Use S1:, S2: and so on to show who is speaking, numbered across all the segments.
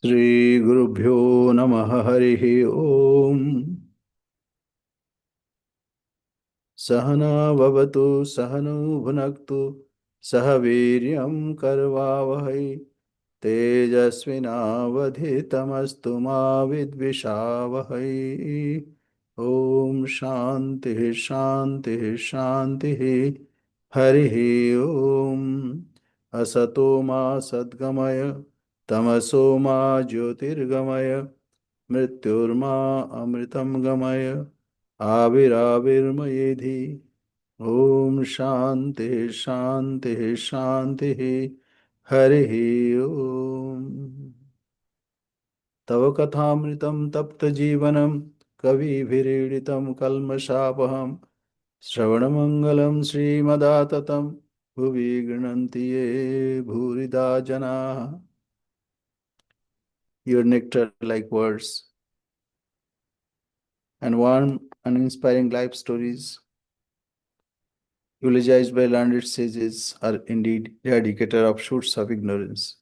S1: Shri Gurubhyo Namaha Harihi Om. Sahana Bhavatu Sahanu Bhunaktu Sahaviryam Karvavahai Tejasvinavadhitamastu ma vidvishavahai. Om Shanti Shanti Shanti Harihi Om. Asato ma Sadgamaya Tamaso ma Jyotirgamaya Mrityurma Amritam Gamaya Aviravirmayedhi. Om Shanti Shanti Shanti Harihi Om. Tava kathamritam tapta jivanam kavibhiriditam kalmashapaham Shravanamangalam Srimadaatatam Bhuvi Grananti Ye Bhurida Jana. Your nectar-like words and warm and inspiring life stories eulogized by learned sages are indeed eradicator of shoots of ignorance.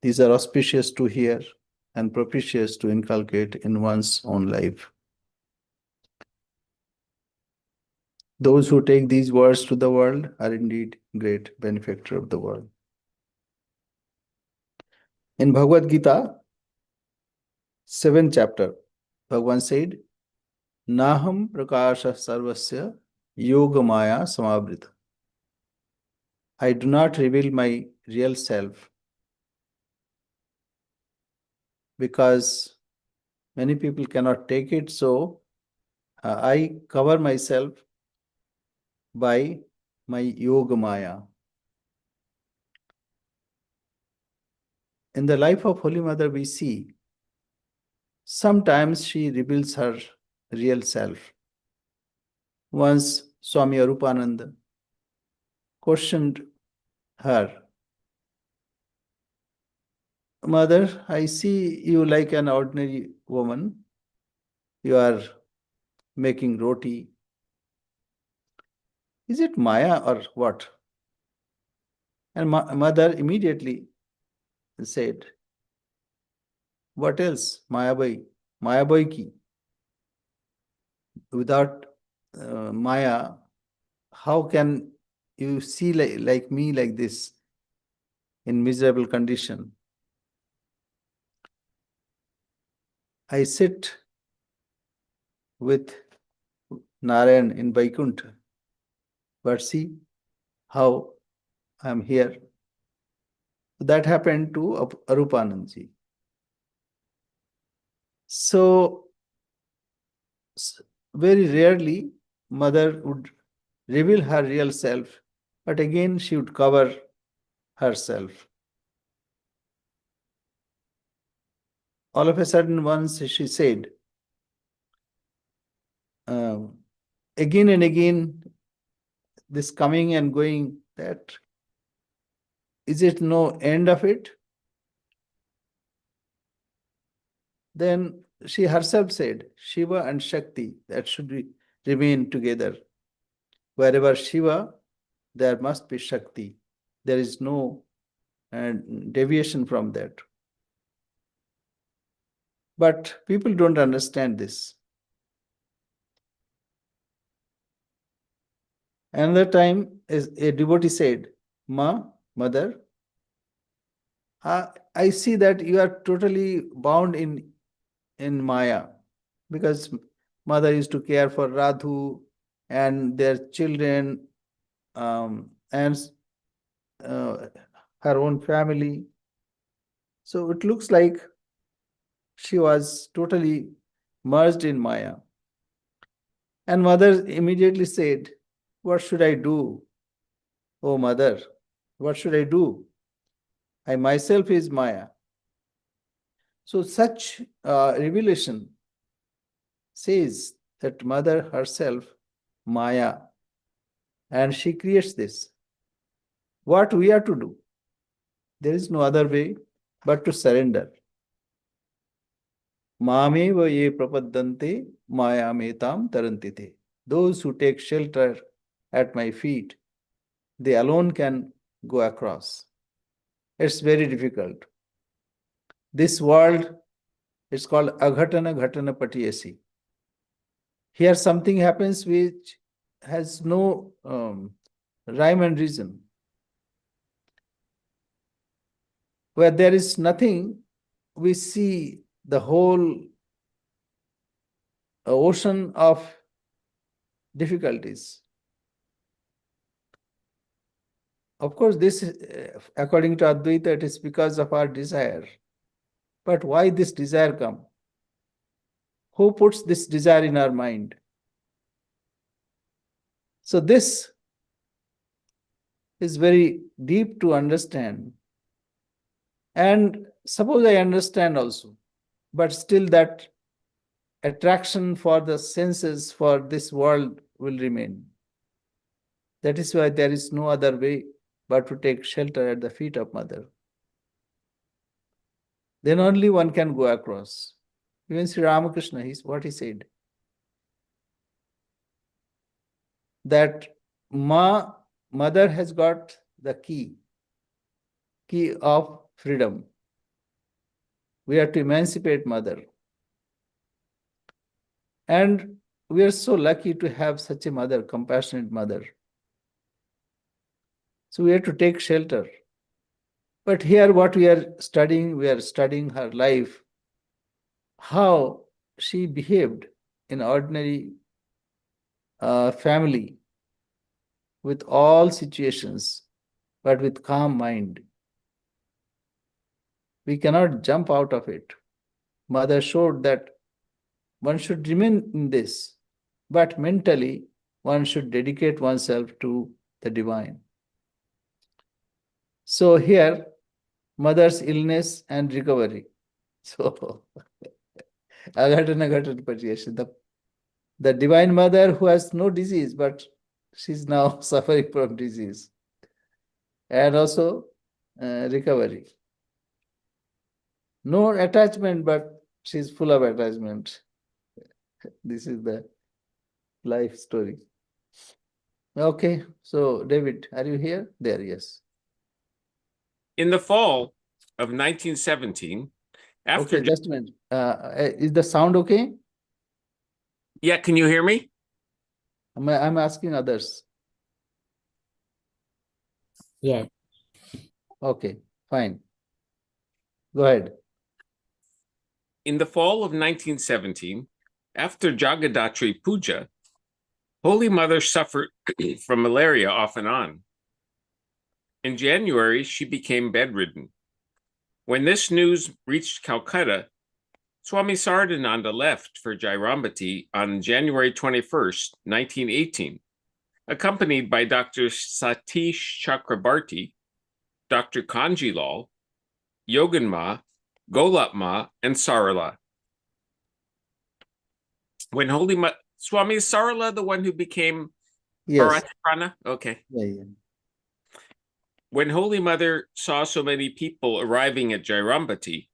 S1: These are auspicious to hear and propitious to inculcate in one's own life. Those who take these words to the world are indeed great benefactor of the world. In Bhagavad Gita, 7th chapter, Bhagavan said, Naham prakasha sarvasya yoga maya samavrita. I do not reveal my real self because many people cannot take it, so I cover myself by my yoga maya. In the life of Holy Mother, we see sometimes she reveals her real self. Once Swami Arupananda questioned her, Mother, I see you like an ordinary woman. You are making roti. Is it Maya or what? And Mother immediately said, what else? Mayabai. Mayabai ki. Without Maya, how can you see like me like this in miserable condition? I sit with Narayan in Vaikuntha, but see how I am here. That happened to Arupanandji. So, very rarely Mother would reveal her real self, but again she would cover herself. All of a sudden, once she said, again and again, this coming and going, that is it no end of it? Then she herself said, Shiva and Shakti, that should remain together. Wherever Shiva, there must be Shakti. There is no deviation from that. But people don't understand this. Another time, a devotee said, Mother, I see that you are totally bound in Maya, because Mother used to care for Radhu and their children and her own family. So it looks like she was totally merged in Maya. And Mother immediately said, what should I do? Oh Mother, what should I do? I myself is Maya. So such revelation says that Mother herself, Maya, and she creates this. What we are to do? There is no other way but to surrender. Mameva ye prapaddante mayametam tarantite. Those who take shelter at my feet, they alone can go across. It's very difficult. This world is called aghatana ghatana patiyasi. Here something happens which has no rhyme and reason. Where there is nothing, we see the whole ocean of difficulties. Of course, this, according to Advaita, it is because of our desire. But why this desire come? Who puts this desire in our mind? So this is very deep to understand. And suppose I understand also, but still that attraction for the senses for this world will remain. That is why there is no other way but to take shelter at the feet of Mother. Then only one can go across. Even Sri Ramakrishna, what he said, that Mother has got the key of freedom. We have to emancipate Mother. And we are so lucky to have such a mother, compassionate mother. So we have to take shelter. But here what we are studying her life, how she behaved in ordinary family with all situations, but with calm mind. We cannot jump out of it. Mother showed that one should remain in this, but mentally one should dedicate oneself to the divine. So here, Mother's illness and recovery. So, the Divine Mother who has no disease, but she's now suffering from disease. And also recovery. No attachment, but she's full of attachment. This is the life story. Okay, so David, are you here? There, yes.
S2: In the fall of 1917, after...
S1: Okay, just a minute. Is the sound okay?
S2: Yeah, can you hear me?
S1: I'm asking others.
S3: Yeah.
S1: Okay, fine. Go ahead.
S2: In the fall of 1917, after Jagadatri Puja, Holy Mother suffered from malaria off and on. In January, she became bedridden. When this news reached Calcutta, Swami Sardananda left for Jairambati on January 21st, 1918, accompanied by Dr. Satish Chakrabarti, Dr. Kanjilal, Yoganma, Golatma, and Sarala. When Holy Mother, Swami Sarala, the one who became
S1: Yes.
S2: Paratiprana? Okay.
S1: Yeah.
S2: When Holy Mother saw so many people arriving at Jairambati,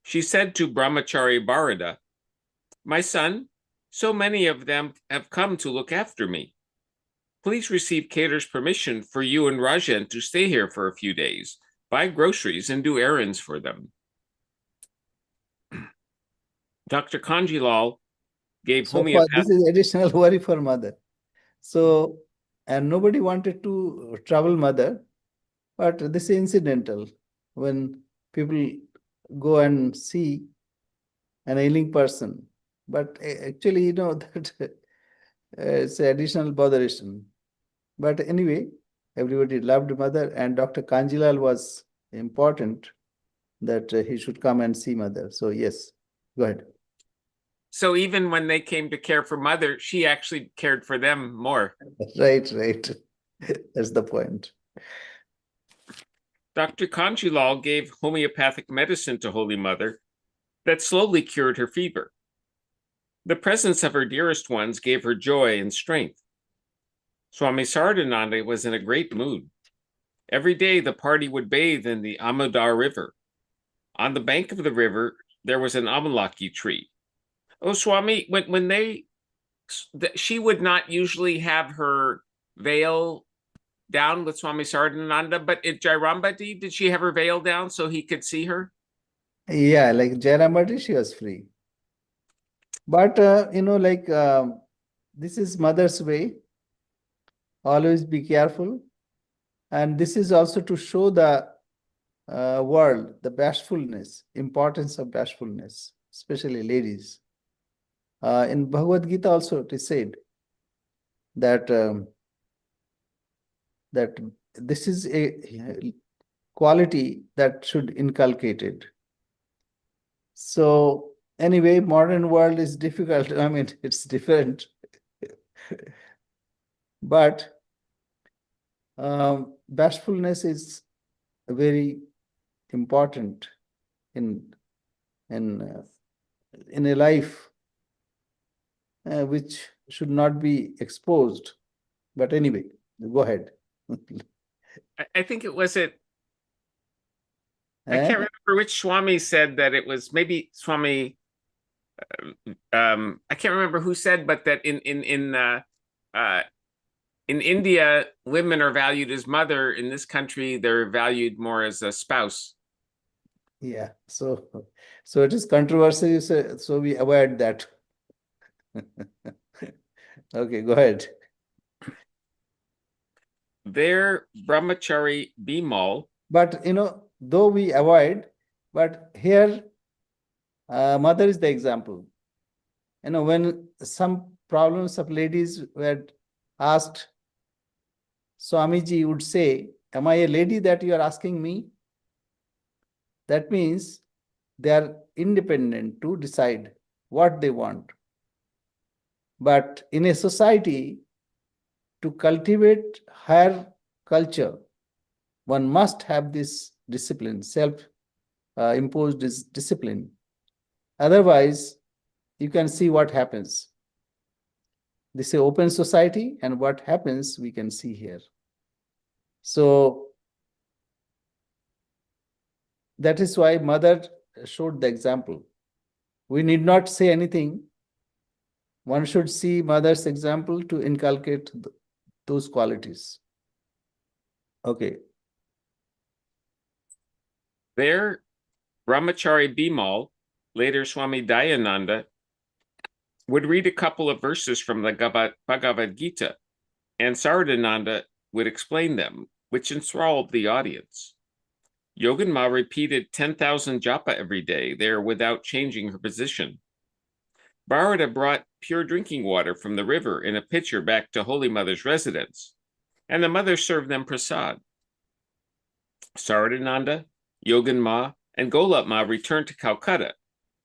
S2: she said to Brahmachari Bharata, "My son, so many of them have come to look after me. Please receive Kedar's permission for you and Rajan to stay here for a few days, buy groceries, and do errands for them." Dr. Kanjilal gave homeopathy.
S1: This is additional worry for Mother. So, and nobody wanted to trouble Mother, but this is incidental. When people go and see an ailing person, but actually, that it's additional botheration. But anyway, everybody loved Mother, and Dr. Kanjilal was important that he should come and see Mother. So yes, go ahead.
S2: So even when they came to care for Mother, she actually cared for them more.
S1: Right. That's the point.
S2: Dr. Kanjilal gave homeopathic medicine to Holy Mother that slowly cured her fever. The presence of her dearest ones gave her joy and strength. Swami Sardananda was in a great mood. Every day the party would bathe in the Amodar River. On the bank of the river, there was an amalaki tree. Oh, Swami, she would not usually have her veil down with Swami Sardananda, but at Jairambati, did she have her veil down so he could see her?
S1: Yeah, like Jairamati, she was free. But this is mother's way. Always be careful. And this is also to show the world the bashfulness, importance of bashfulness, especially ladies. In Bhagavad Gita also it is said that that this is a quality that should inculcated. So anyway, modern world is difficult. I mean, it's different, but bashfulness is very important in in uh, in a life which should not be exposed. But anyway, go ahead.
S2: I think it was it. I
S1: Eh?
S2: can't remember which Swami said that. It was maybe Swami. I can't remember who said, but that uh, in India, women are valued as mother. In this country, they're valued more as a spouse.
S1: Yeah. So it is controversial. So we avoid that. Okay, go ahead.
S2: Their brahmachari Bimal.
S1: But though we avoid, but here mother is the example. When some problems of ladies were asked, Swamiji would say, "Am I a lady that you are asking me?" That means they are independent to decide what they want. But in a society, to cultivate higher culture, one must have this discipline, self-imposed discipline. Otherwise, you can see what happens. This is an open society, and what happens we can see here. So that is why mother showed the example. We need not say anything. One should see mother's example to inculcate those qualities. Okay.
S2: Their brahmachari Bimal, later Swami Dayananda, would read a couple of verses from the Bhagavad Gita, and Saradananda would explain them, which enthralled the audience. Yoganma repeated 10,000 japa every day there without changing her position. Bharata brought pure drinking water from the river in a pitcher back to Holy Mother's residence, and the mother served them prasad. Saradananda, Yoganma, and Golapma returned to Calcutta,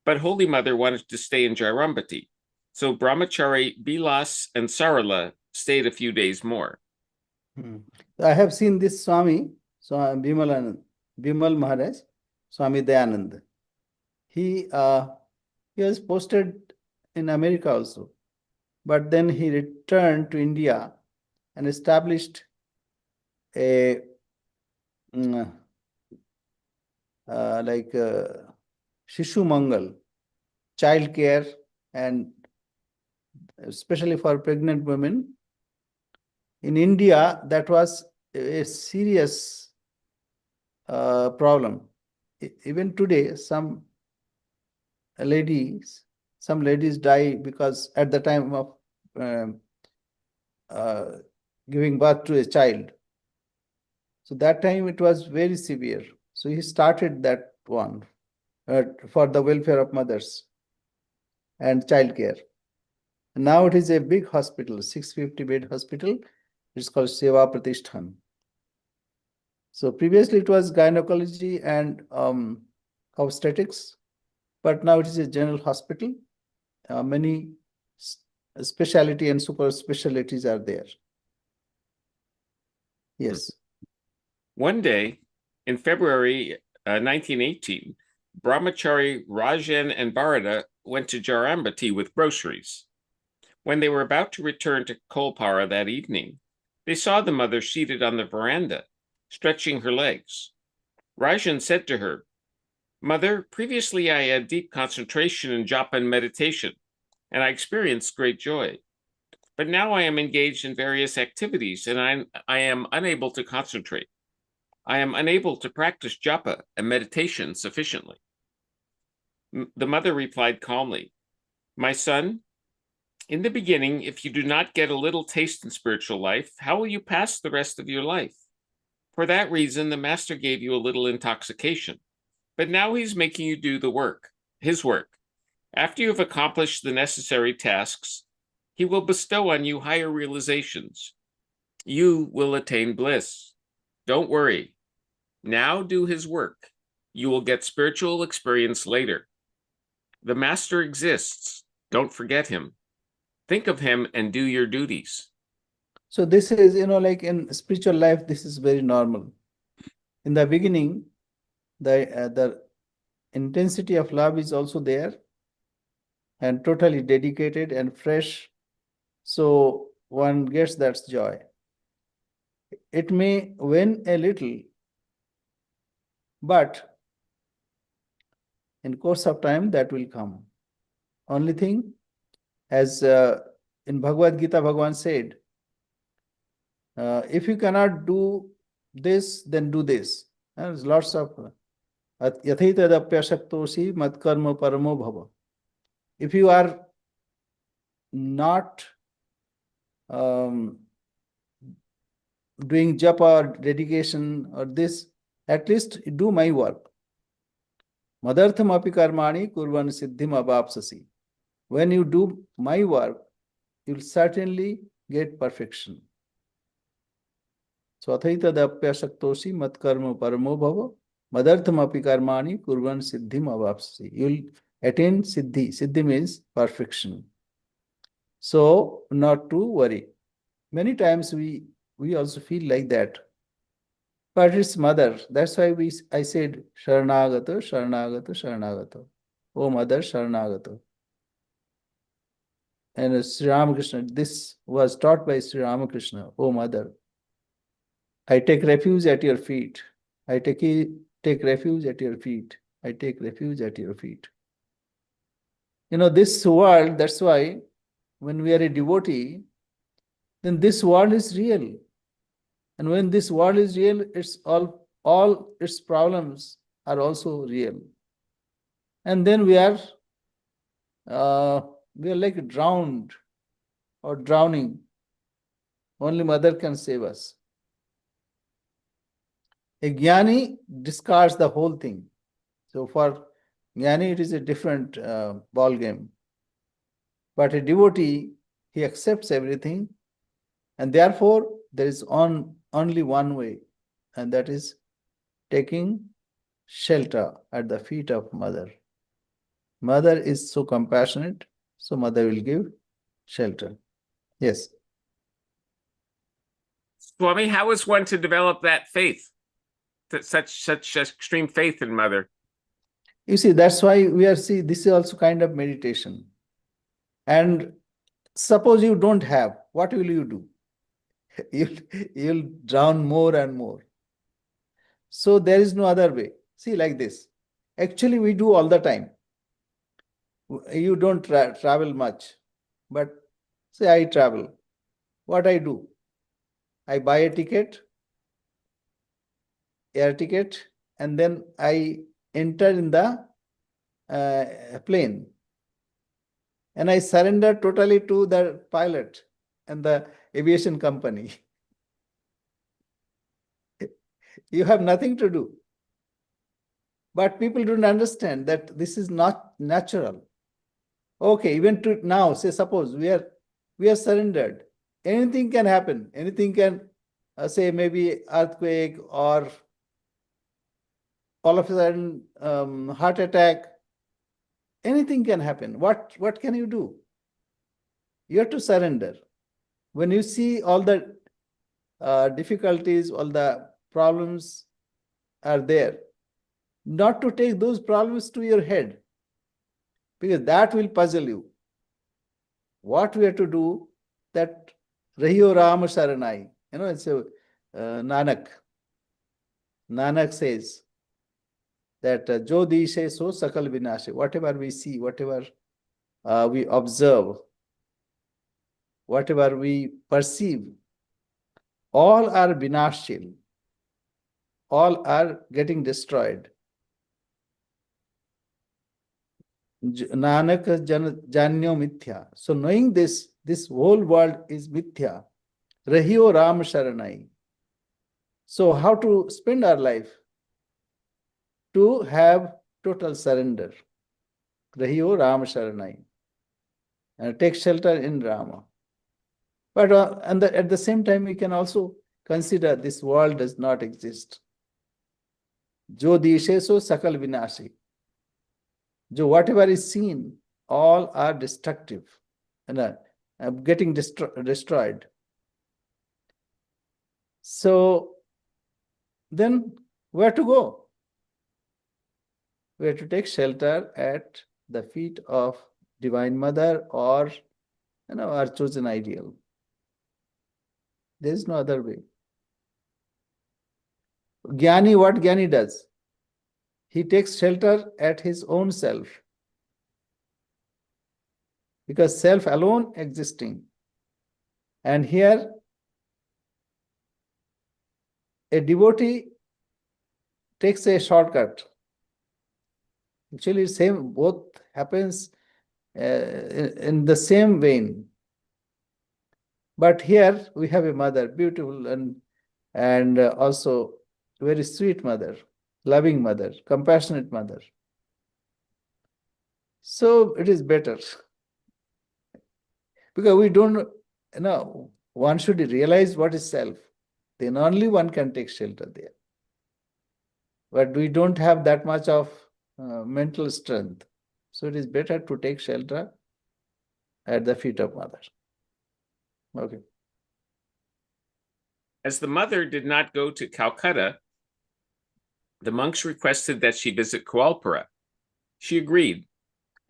S2: but Holy Mother wanted to stay in Jairambati, so Brahmachari Bilas and Sarala stayed a few days more.
S1: I have seen this Swami, Bimal Maharaj, Swami Dayanand. He was posted in America also, but then he returned to India and established a Shishu Mangal, child care, and especially for pregnant women. In India, that was a serious problem. Even today, some ladies die because at the time of um, giving birth to a child. So that time it was very severe. So he started that one for the welfare of mothers and child care. Now it is a big hospital, 650-bed hospital. It's called Seva Pratishthan. So previously it was gynecology and obstetrics, but now it is a general hospital. Many specialty and super specialties are there. Yes.
S2: One day in February 1918, Brahmachari Rajan and Bharata went to Jarambati with groceries. When they were about to return to Kolpara that evening, they saw the mother seated on the veranda, stretching her legs. Rajan said to her, "Mother, previously I had deep concentration in japa and meditation, and I experienced great joy. But now I am engaged in various activities, and I am unable to concentrate. I am unable to practice japa and meditation sufficiently." The mother replied calmly, "My son, in the beginning, if you do not get a little taste in spiritual life, how will you pass the rest of your life? For that reason, the master gave you a little intoxication. But now he's making you do the work, his work. After you have accomplished the necessary tasks, he will bestow on you higher realizations. You will attain bliss. Don't worry. Now do his work. You will get spiritual experience later. The master exists. Don't forget him. Think of him and do your duties."
S1: So this is, like in spiritual life, this is very normal. In the beginning, the intensity of love is also there and totally dedicated and fresh. So one gets that joy. It may wane a little, but in course of time that will come. Only thing, as in Bhagavad Gita, Bhagavan said, if you cannot do this, then do this. There's lots of yathitadapyashaktosi matkarma paramo bhava. If you are not doing japa or dedication or this, at least do my work. Madartham api karmani kurvan siddhim abapsasi. When you do my work, you'll certainly get perfection. So athaitadapyashaktosi matkarma paramo bhava madartham api karmani kurvan siddhim avapsasi. You'll attain siddhi. Siddhi means perfection. So not to worry. Many times we also feel like that. But it's mother. That's why I said Sharanagata, Sharanagata, Sharanagata. Oh mother, Sharanagata. And Sri Ramakrishna, this was taught by Sri Ramakrishna. Oh mother, I take refuge at your feet. I take refuge at your feet. I take refuge at your feet. This world, that's why when we are a devotee, then this world is real. And when this world is real, it's all its problems are also real. And then we are like drowned or drowning. Only mother can save us. A jnani discards the whole thing. So for jnani, it is a different ball game. But a devotee, he accepts everything, and therefore there is only one way, and that is taking shelter at the feet of mother. Mother is so compassionate, so mother will give shelter. Yes.
S2: Swami, how is one to develop that faith? Such extreme faith in mother?
S1: You see, that's why this is also kind of meditation. And suppose you don't have, what will you do? You'll drown more and more. So there is no other way. See, like this. Actually, we do all the time. You don't travel much, but say I travel. What I do? I buy a ticket, air ticket, and then I enter in the plane. And I surrender totally to the pilot and the aviation company. You have nothing to do. But people don't understand that this is not natural. Okay, even to now, say suppose we are surrendered. Anything can happen. Anything can, say maybe earthquake or all of a sudden heart attack. Anything can happen. What can you do? You have to surrender. When you see all the difficulties, all the problems are there, not to take those problems to your head, because that will puzzle you. What we have to do, that Rahiyo Rama Saranai, it's a Nanak. Nanak says that Jo Dishe So Sakal Vinashe, whatever we see, whatever we observe, whatever we perceive, all are vinashil, all are getting destroyed. Nanak janyo mithya. So knowing this whole world is mithya. Rahiyo Ram Sharanai. So how to spend our life? To have total surrender. Rahiyo Ram Sharanai. And take shelter in Rama. But at the same time, we can also consider this world does not exist. Jo dishe so sakal vinashi. Jo whatever is seen, all are destructive and getting destroyed. So then where to go? We have to take shelter at the feet of Divine Mother or our chosen ideal. There is no other way. Jnani, what Jnani does? He takes shelter at his own self. Because self alone existing. And here, a devotee takes a shortcut. Actually, both happens in the same vein. But here we have a mother, beautiful and also very sweet mother, loving mother, compassionate mother. So it is better. Because we don't, one should realize what is self. Then only one can take shelter there. But we don't have that much of mental strength. So it is better to take shelter at the feet of mother. Okay.
S2: As the mother did not go to Calcutta, the monks requested that she visit Kualpura. She agreed,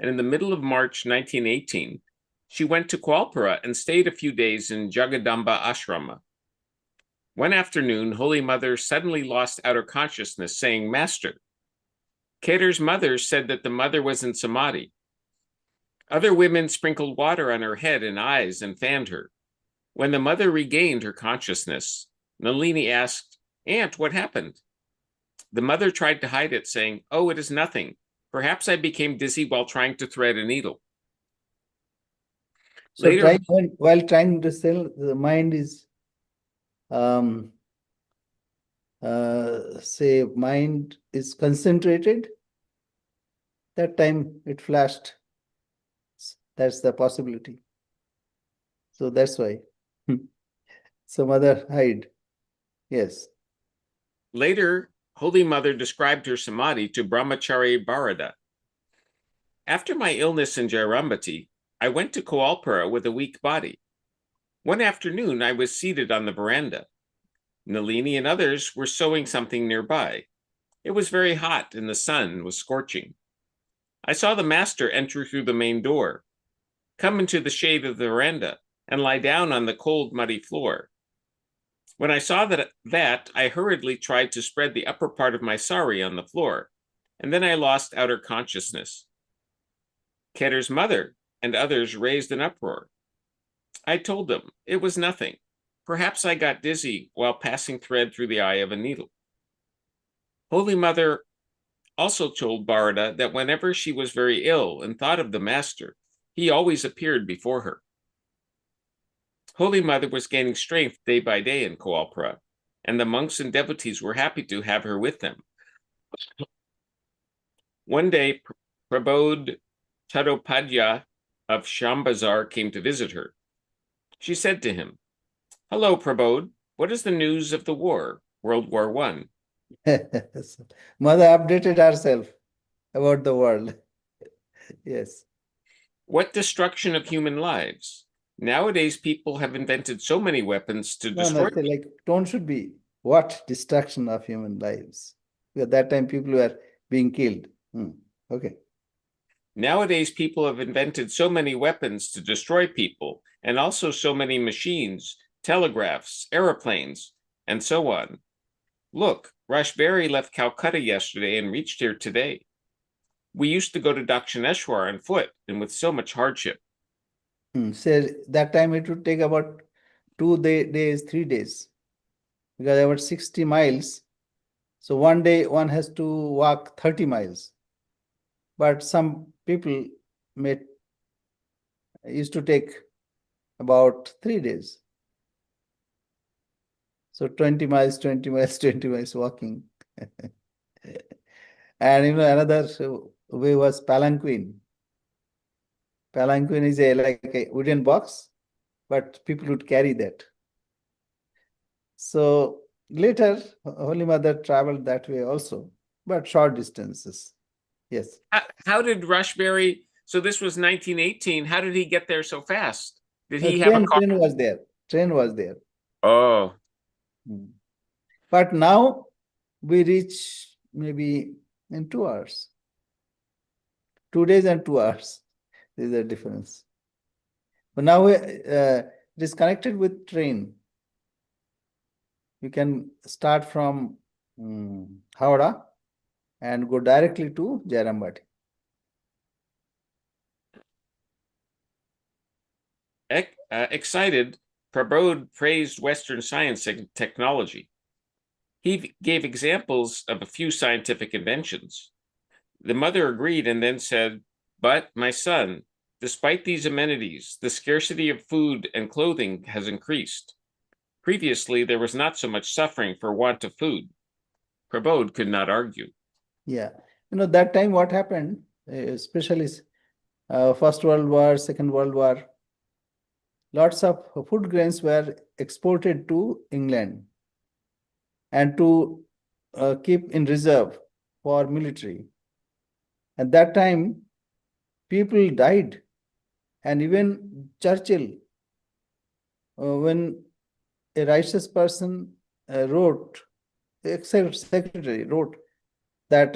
S2: and in the middle of March 1918, she went to Kualpura and stayed a few days in Jagadamba Ashrama. One afternoon, Holy Mother suddenly lost outer consciousness, saying, "Master." Keter's mother said that the mother was in samadhi. Other women sprinkled water on her head and eyes and fanned her. When the mother regained her consciousness, Nalini asked, "Aunt, what happened?" The mother tried to hide it, saying, "Oh, it is nothing. Perhaps I became dizzy while trying to thread a needle."
S1: So
S2: Later,
S1: while trying to sell, the mind is, say, mind is concentrated. That time it flashed. That's the possibility. So that's why. So mother hide. Yes.
S2: Later, Holy Mother described her samadhi to Brahmachari Bharada. After my illness in Jairambati, I went to Kualpura with a weak body. One afternoon, I was seated on the veranda. Nalini and others were sewing something nearby. It was very hot and the sun was scorching. I saw the master enter through the main door, come into the shade of the veranda, and lie down on the cold, muddy floor. When I saw that, I hurriedly tried to spread the upper part of my sari on the floor, and then I lost outer consciousness. Keter's mother and others raised an uproar. I told them it was nothing. Perhaps I got dizzy while passing thread through the eye of a needle. Holy Mother also told Bharata that whenever she was very ill and thought of the master, he always appeared before her. Holy Mother was gaining strength day by day in Kualpura, and the monks and devotees were happy to have her with them. One day, Prabodh Chattopadhyay of Shambazar came to visit her. She said to him, "Hello, Prabodh. What is the news of the war, World War I?"
S1: Mother updated herself about the world. Yes.
S2: What destruction of human lives? Nowadays, people have invented so many weapons to destroy.
S1: No, like tone should be what destruction of human lives. At that time, people were being killed. Okay.
S2: Nowadays, people have invented so many weapons to destroy people, and also so many machines, telegraphs, aeroplanes, and so on. Look, Rashberry left Calcutta yesterday and reached here today. We used to go to Dakshineshwar on foot and with so much hardship.
S1: So that time it would take about 2 days, 3 days, because about 60 miles. So one day one has to walk 30 miles. But some people met used to take about 3 days. So 20 miles, 20 miles, 20 miles walking. And another way was palanquin. Palanquin is like a wooden box, but people would carry that. So later, Holy Mother traveled that way also, but short distances. Yes.
S2: How did Rushbury? So this was 1918. How did he get there so fast? Did he have a car?
S1: Train was there. Train was there.
S2: Oh.
S1: But now we reach maybe in 2 hours. 2 days and 2 hours. There is a difference. But now it is connected with train. You can start from Howrah and go directly to Jairambati.
S2: Excited, Prabodh praised Western science and technology. He gave examples of a few scientific inventions. The mother agreed and then said, "But, my son, despite these amenities, the scarcity of food and clothing has increased. Previously, there was not so much suffering for want of food." Prabodh could not argue.
S1: Yeah. That time what happened, especially First World War, Second World War, lots of food grains were exported to England and to keep in reserve for military. At that time, people died, and even Churchill, when a righteous person wrote, the secretary wrote that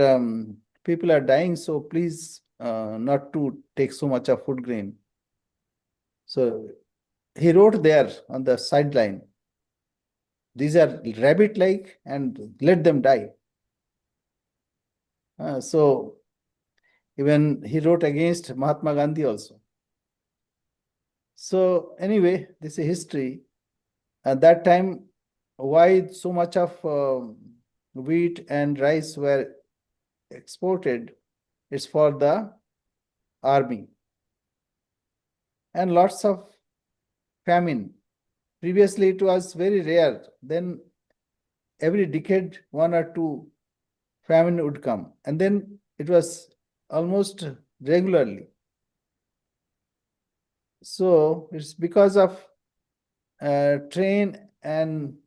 S1: people are dying, so please not to take so much of food grain. So he wrote there on the sideline, these are rabbit-like and let them die. So even he wrote against Mahatma Gandhi also. So anyway, this is history. At that time, why so much of wheat and rice were exported? It's for the army. And lots of famine. Previously, it was very rare. Then every decade, 1 or 2 famine would come. And then it was almost regularly. So it's because of train and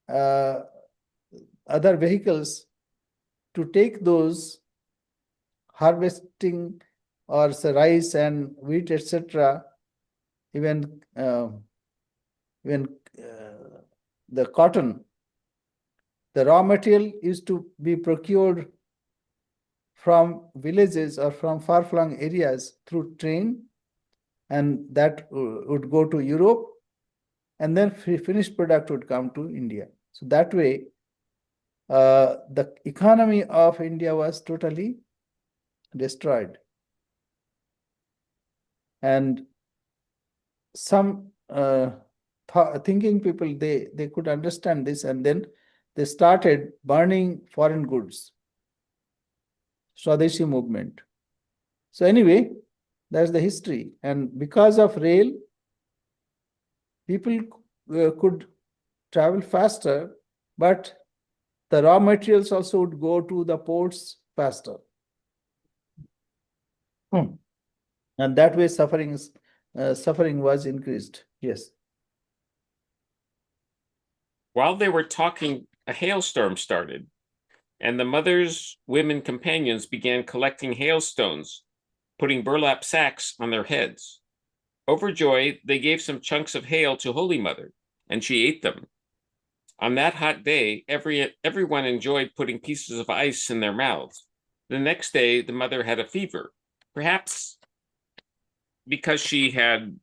S1: other vehicles to take those harvesting or rice and wheat, etc. Even the cotton, the raw material used to be procured from villages or from far-flung areas through train, and that would go to Europe, and then finished product would come to India. So that way, the economy of India was totally destroyed. And some thinking people, they could understand this, and then they started burning foreign goods. Swadeshi movement. So anyway, that's the history. And because of rail, people could travel faster, but the raw materials also would go to the ports faster. And that way suffering was increased. Yes.
S2: While they were talking, a hailstorm started, and the mother's women companions began collecting hailstones, putting burlap sacks on their heads. Overjoyed, they gave some chunks of hail to Holy Mother, and she ate them. On that hot day, everyone enjoyed putting pieces of ice in their mouths. The next day, the mother had a fever, perhaps because she had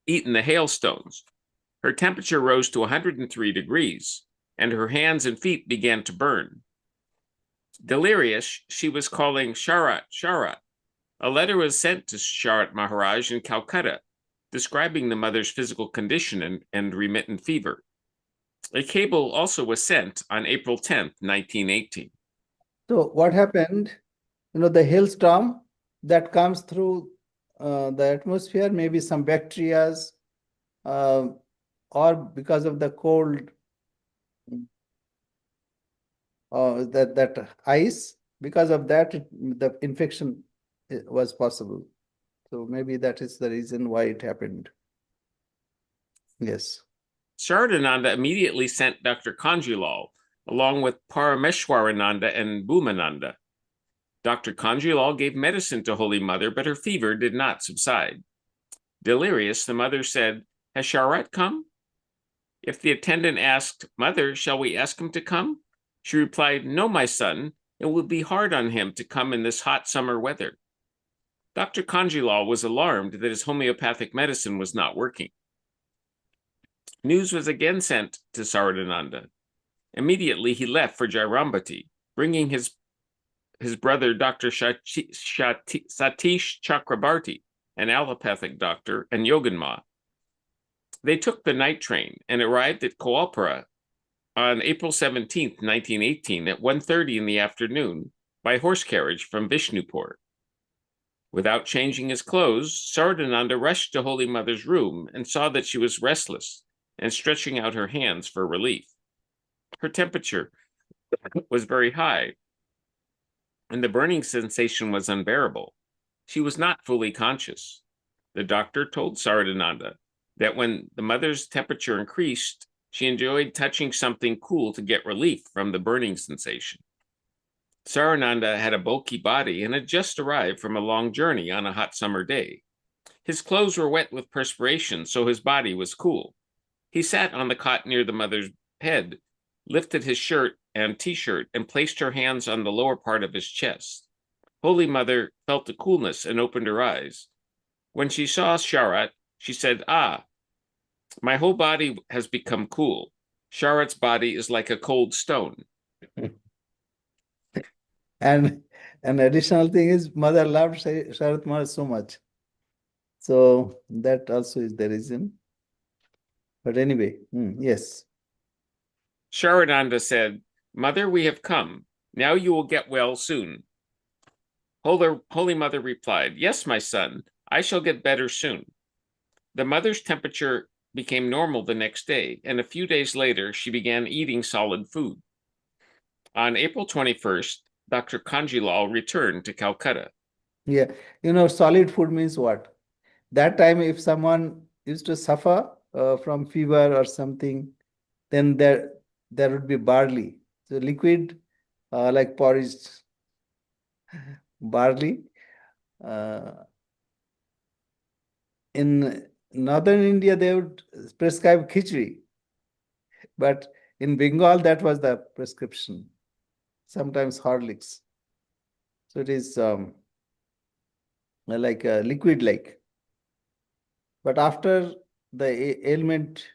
S2: eaten the hailstones. Her temperature rose to 103 degrees, and her hands and feet began to burn. Delirious, she was calling Sharat, Sharat. A letter was sent to Sharat Maharaj in Calcutta, describing the mother's physical condition and remittent fever. A cable also was sent on April 10th, 1918.
S1: So what happened? The hailstorm that comes through the atmosphere, maybe some bacteria, or because of the cold, that ice, because of that, the infection was possible. So maybe that is the reason why it happened. Yes.
S2: Saradananda immediately sent Dr. Kanjilal along with Parameshwarananda and Bhumananda. Dr. Kanjilal gave medicine to Holy Mother, but her fever did not subside. Delirious, the mother said, "Has Sharat come?" If the attendant asked, "Mother, shall we ask him to come?" she replied, "No, my son, it will be hard on him to come in this hot summer weather." Dr. Kanjilal was alarmed that his homeopathic medicine was not working. News was again sent to Saradananda. Immediately he left for Jairambati, bringing his brother Dr. Satish Chakrabarti, an allopathic doctor, and Yoganma. They took the night train and arrived at Koalpura on April 17th, 1918 at 1:30 in the afternoon by horse carriage from Vishnupur. Without changing his clothes, Saradananda rushed to Holy Mother's room and saw that she was restless and stretching out her hands for relief. Her temperature was very high, and the burning sensation was unbearable. She was not fully conscious. The doctor told Saradananda that when the mother's temperature increased, she enjoyed touching something cool to get relief from the burning sensation. Saradananda had a bulky body and had just arrived from a long journey on a hot summer day. His clothes were wet with perspiration, so his body was cool. He sat on the cot near the mother's head, lifted his shirt and t-shirt, and placed her hands on the lower part of his chest. Holy Mother felt the coolness and opened her eyes. When she saw Sharat, she said, "Ah, my whole body has become cool. Sharat's body is like a cold stone."
S1: And an additional thing is, mother loved Sharat Maharaj so much. So that also is the reason. But anyway, yes.
S2: Saradananda said, "Mother, we have come. Now you will get well soon." Holy Mother replied, "Yes, my son, I shall get better soon." The mother's temperature became normal the next day, and a few days later, she began eating solid food. On April 21st, Dr. Kanjilal returned to Calcutta.
S1: Yeah. Solid food means what? That time, if someone used to suffer from fever or something, then there would be barley. So liquid, like porridge, barley. Uh, in northern India, they would prescribe khichdi, but in Bengal, that was the prescription. Sometimes Horlicks. So it is like a liquid like. But after the ailment,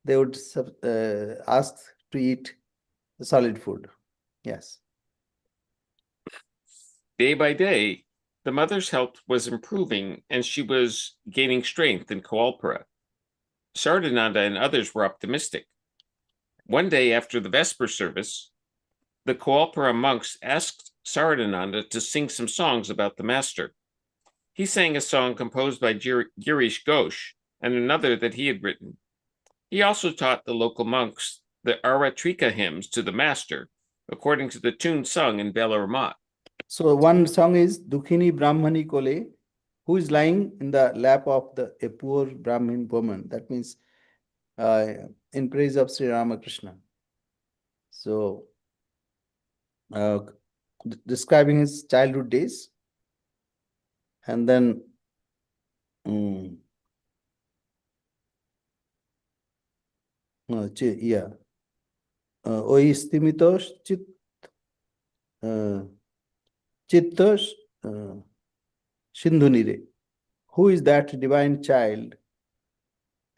S1: they would ask to eat solid food. Yes.
S2: Day by day, the mother's health was improving and she was gaining strength in Koalpura. Sardananda and others were optimistic. One day after the Vesper service, the Koalpura monks asked Sardananda to sing some songs about the master. He sang a song composed by Girish Ghosh and another that he had written. He also taught the local monks the Aratrika hymns to the master, according to the tune sung in Velar Mat.
S1: So one song is Dukhini Brahmani Kole, who is lying in the lap of a poor Brahmin woman. That means in praise of Sri Ramakrishna. So describing his childhood days. And then yeah. Oi stimitos chittos Sindhunire. Who is that divine child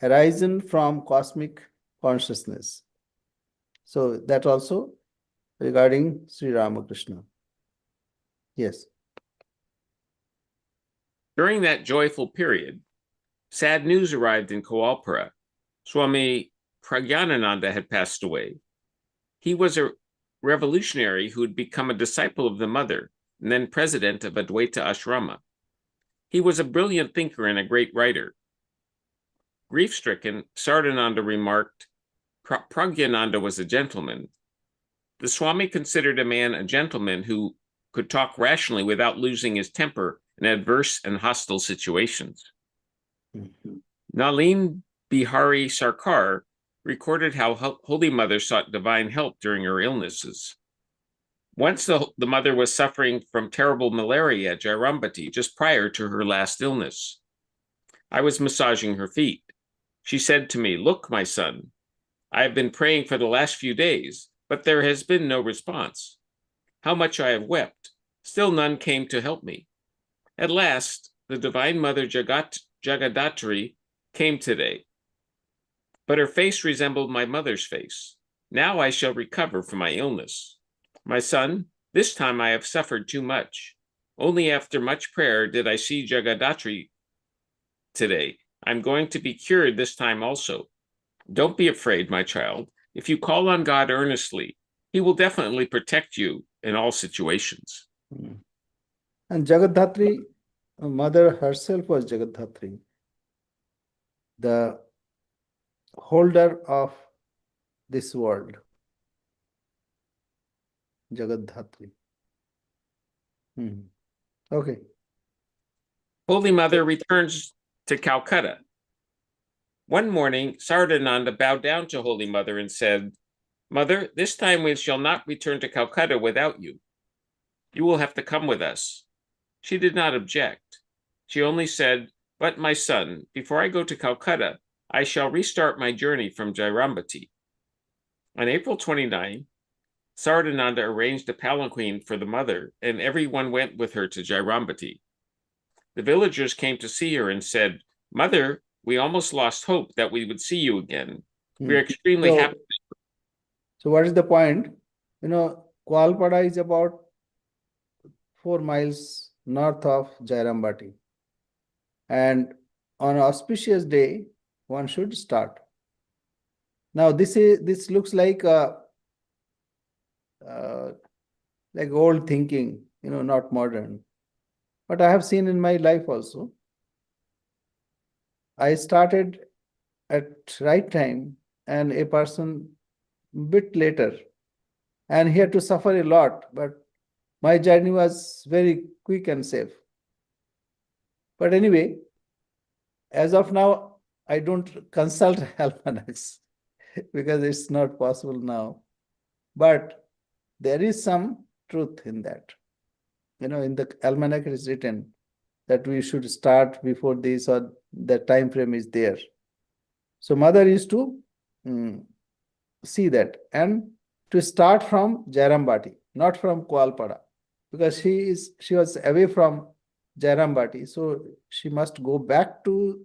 S1: arisen from cosmic consciousness? So that also regarding Sri Ramakrishna. Yes.
S2: During that joyful period, sad news arrived in Koalpura. Swami Pragyanananda had passed away. He was a revolutionary who had become a disciple of the mother and then president of Advaita Ashrama. He was a brilliant thinker and a great writer. Grief-stricken, Sardananda remarked, Pragyananda was a gentleman. The Swami considered a man a gentleman who could talk rationally without losing his temper in adverse and hostile situations.
S1: Mhm.
S2: Nalin Bihari Sarkar recorded how Holy Mother sought divine help during her illnesses. Once the mother was suffering from terrible malaria at Jairambati just prior to her last illness. I was massaging her feet. She said to me, "Look, my son, I have been praying for the last few days, but there has been no response. How much I have wept. Still none came to help me. At last, the Divine Mother Jagadatri came today, but her face resembled my mother's face. Now I shall recover from my illness. My son, this time I have suffered too much. Only after much prayer did I see Jagadatri today. I'm going to be cured this time also. Don't be afraid, my child. If you call on God earnestly, He will definitely protect you in all situations."
S1: Mm. And Jagadhatri, mother herself was Jagadhatri, the holder of this world. Jagadhatri. Okay.
S2: Holy Mother returns to Calcutta. One morning, Sardananda bowed down to Holy Mother and said, "Mother, this time we shall not return to Calcutta without you. You will have to come with us." She did not object. She only said, "But my son, before I go to Calcutta, I shall restart my journey from Jairambati." On April 29, Sardananda arranged a palanquin for the mother, and everyone went with her to Jairambati. The villagers came to see her and said, "Mother, we almost lost hope that we would see you again. We are extremely happy."
S1: So what is the point? Kualpada is about 4 miles north of Jairambati. And on an auspicious day, one should start. Now this looks like old thinking, not modern. But I have seen in my life also. I started at right time and a person bit later, and he had to suffer a lot, but my journey was very quick and safe. But anyway, as of now, I don't consult almanacs because it's not possible now. But there is some truth in that. In the almanac it is written that we should start before this, or the time frame is there. So mother used to see that and to start from Jairambati, not from Kualpada, because she was away from Jairambati, so she must go back to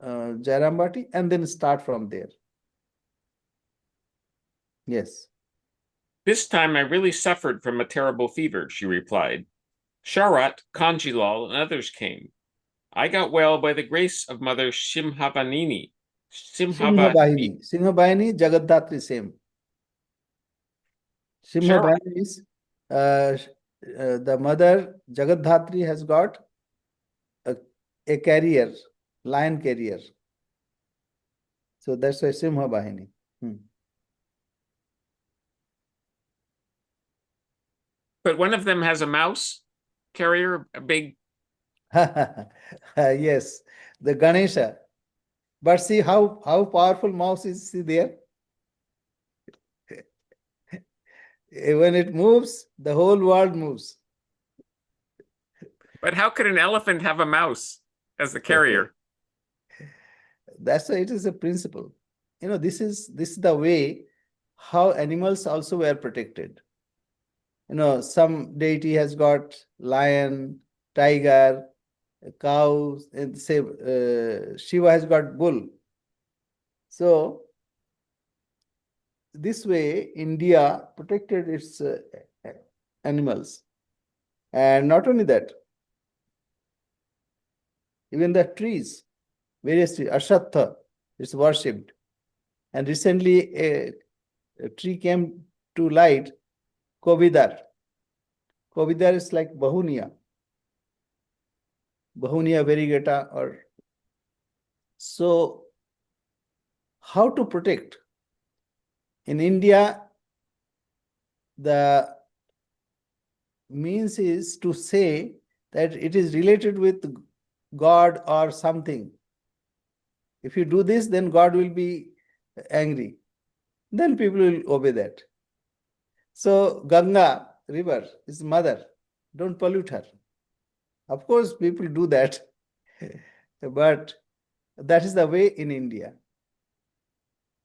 S1: Jairambati and then start from there. Yes.
S2: "This time I really suffered from a terrible fever," she replied. "Sharat, Kanjilal, and others came. I got well by the grace of Mother Simhabhanini.
S1: Simhabahini. Simhabahini, Jagadhatri, same. Simhabahini is the mother Jagadhatri has got a carrier, lion carrier. So that's why Simhabahini.
S2: But one of them has a mouse carrier, a big...
S1: Yes, the Ganesha. But see how powerful mouse is there. When it moves, the whole world moves.
S2: But how could an elephant have a mouse as the carrier?
S1: That's why it is a principle. This is the way how animals also were protected. Some deity has got lion, tiger, cows, and say Shiva has got bull. So this way India protected its animals. And not only that, even the trees, various trees, Ashatha is worshipped. And recently a tree came to light, Kovidar. Kovidar is like Bahunia. Bahunia variegata or so. How to protect? In India, the means is to say that it is related with God or something. If you do this, then God will be angry. Then people will obey that. So Ganga river is mother. Don't pollute her. Of course, people do that. But that is the way in India.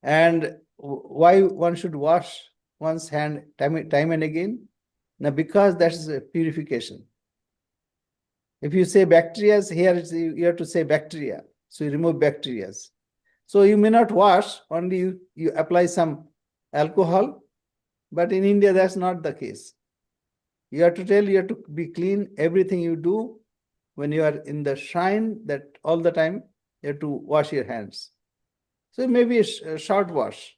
S1: And why one should wash one's hand time and again? Now, because that is a purification. If you say bacteria, here you have to say bacteria. So you remove bacteria. So you may not wash, only you apply some alcohol. But in India, that's not the case. You have to tell, you have to be clean. Everything you do when you are in the shrine, that all the time you have to wash your hands. So maybe a short wash.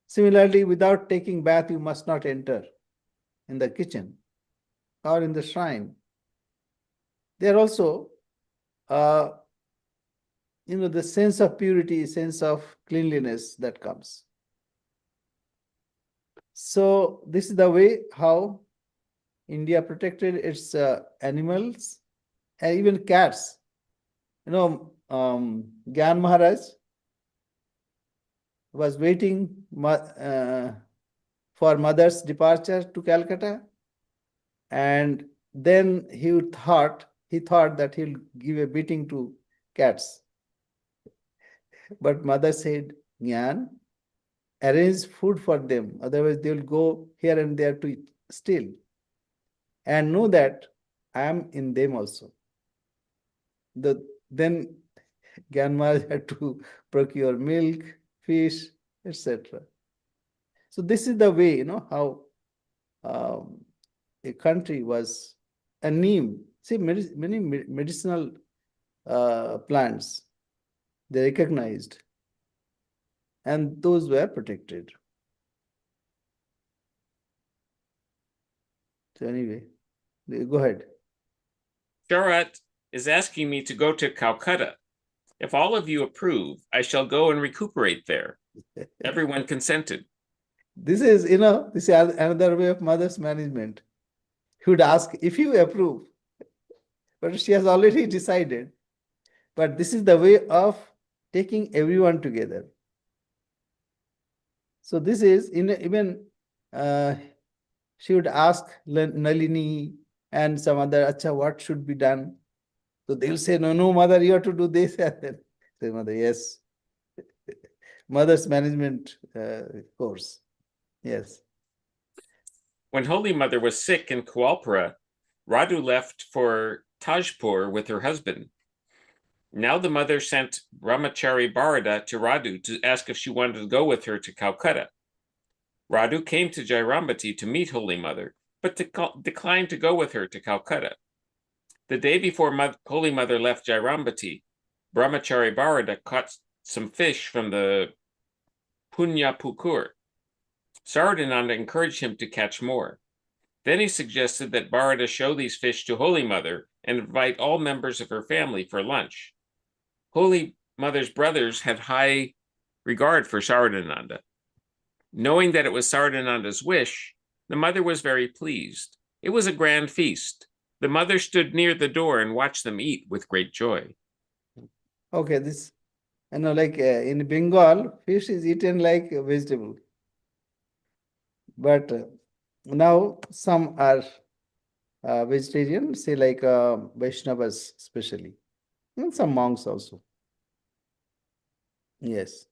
S1: Similarly, without taking bath, you must not enter in the kitchen or in the shrine. There also, the sense of purity, sense of cleanliness that comes. So this is the way how India protected its animals and even cats. Gyan Maharaj was waiting for mother's departure to Calcutta, and then he thought that he'll give a beating to cats. But mother said, Gyan, arrange food for them, otherwise they will go here and there to steal. And know that I am in them also. Then Gyan Maharaj had to procure milk, fish, etc. So this is the way, how a country was a neem. See, many medicinal plants, they recognized, and those were protected. So anyway, go ahead.
S2: Sharat is asking me to go to Calcutta. If all of you approve, I shall go and recuperate there. Everyone consented.
S1: This is, this is another way of mother's management. He would ask if you approve, but she has already decided. But this is the way of taking everyone together. So this is even she would ask Nalini and some other, Acha, what should be done? So they'll say, no, mother, you have to do this. And then say, mother, yes. Mother's management course. Yes.
S2: When Holy Mother was sick in Kualpura, Radu left for Tajpur with her husband. Now the mother sent Brahmachari Bharata to Radu to ask if she wanted to go with her to Calcutta. Radu came to Jairambati to meet Holy Mother, but declined to go with her to Calcutta. The day before Holy Mother left Jairambati, Brahmachari Bharata caught some fish from the Punya Pukur. Sarada encouraged him to catch more. Then he suggested that Bharata show these fish to Holy Mother and invite all members of her family for lunch. Holy Mother's brothers had high regard for Saradananda. Knowing that it was Saradananda's wish, the mother was very pleased. It was a grand feast. The mother stood near the door and watched them eat with great joy.
S1: Okay, this, like in Bengal, fish is eaten like a vegetable. But now some are vegetarian, say like Vaishnavas especially, and some monks also. Yes.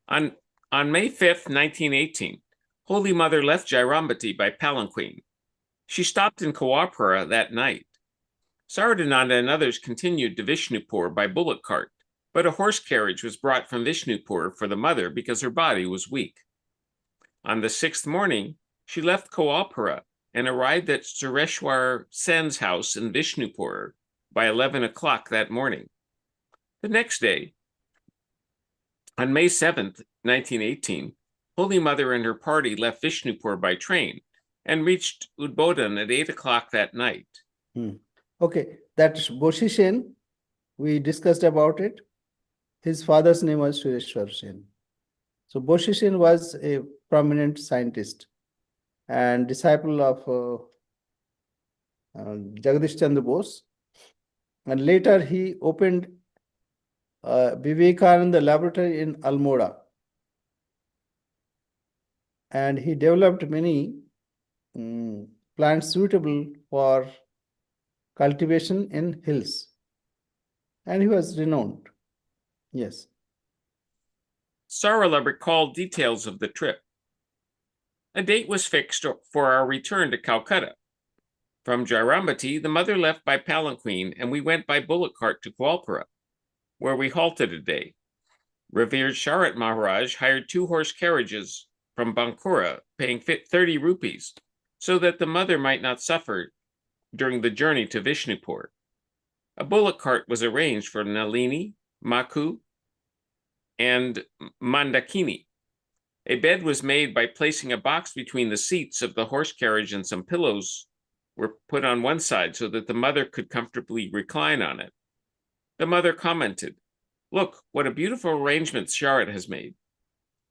S2: On May 5th, 1918, Holy Mother left Jairambati by palanquin. She stopped in Kualpura that night. Saradananda and others continued to Vishnupur by bullock cart, but a horse carriage was brought from Vishnupur for the mother because her body was weak. On the 6th morning, she left Kualpura and arrived at Sureshwar Sen's house in Vishnupur by 11 o'clock that morning. The next day, on May 7th, 1918, Holy Mother and her party left Vishnupur by train, and reached Udbodhan at 8 o'clock that night.
S1: Okay, that Boshishen, we discussed about it. His father's name was Sureshwar Sen. So Boshishen was a prominent scientist and disciple of Jagadish Chandra Bose. And later he opened Vivekananda Laboratory in Almora. And he developed many plants suitable for cultivation in hills. And he was renowned. Yes.
S2: Sarada recalled details of the trip. A date was fixed for our return to Calcutta. From Jairambati, the mother left by palanquin, and we went by bullock cart to Kualpura, where we halted a day. Revered Sharat Maharaj hired 2 horse carriages from Bankura, paying 30 rupees, so that the mother might not suffer during the journey to Vishnupur. A bullock cart was arranged for Nalini, Maku, and Mandakini. A bed was made by placing a box between the seats of the horse carriage, and some pillows were put on one side so that the mother could comfortably recline on it. The mother commented, "Look, what a beautiful arrangement Sharat has made."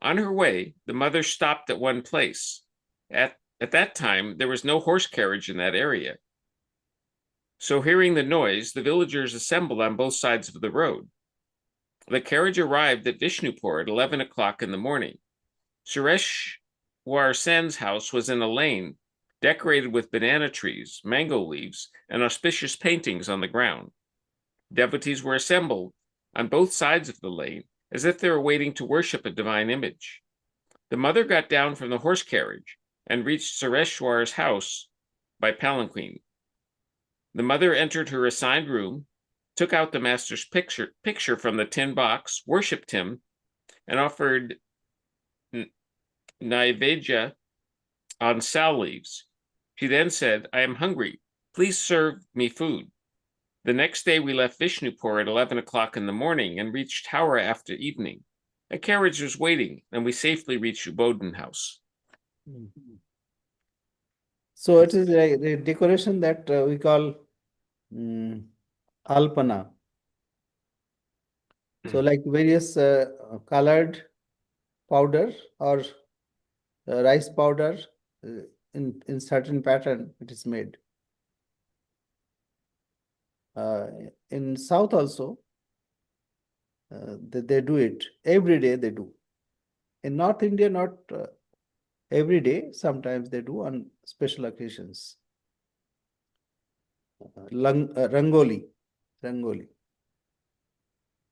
S2: On her way, the mother stopped at one place. At that time, there was no horse carriage in that area. So hearing the noise, the villagers assembled on both sides of the road. The carriage arrived at Vishnupur at 11 o'clock in the morning. Sureshwar Sen's house was in a lane decorated with banana trees, mango leaves, and auspicious paintings on the ground. Devotees were assembled on both sides of the lane as if they were waiting to worship a divine image. The mother got down from the horse carriage and reached Sureshwar's house by palanquin. The mother entered her assigned room, took out the master's picture from the tin box, worshipped him, and offered Naivedya on sal leaves. She then said, "I am hungry. Please serve me food." The next day we left Vishnupur at 11 o'clock in the morning and reached Howrah after evening. A carriage was waiting, and we safely reached Ubodhan House.
S1: So it is a decoration that we call alpana. So like various colored powder or rice powder in certain pattern it is made. In South also, they do it every day. They do. In North India, not every day. Sometimes they do on special occasions. Rangoli.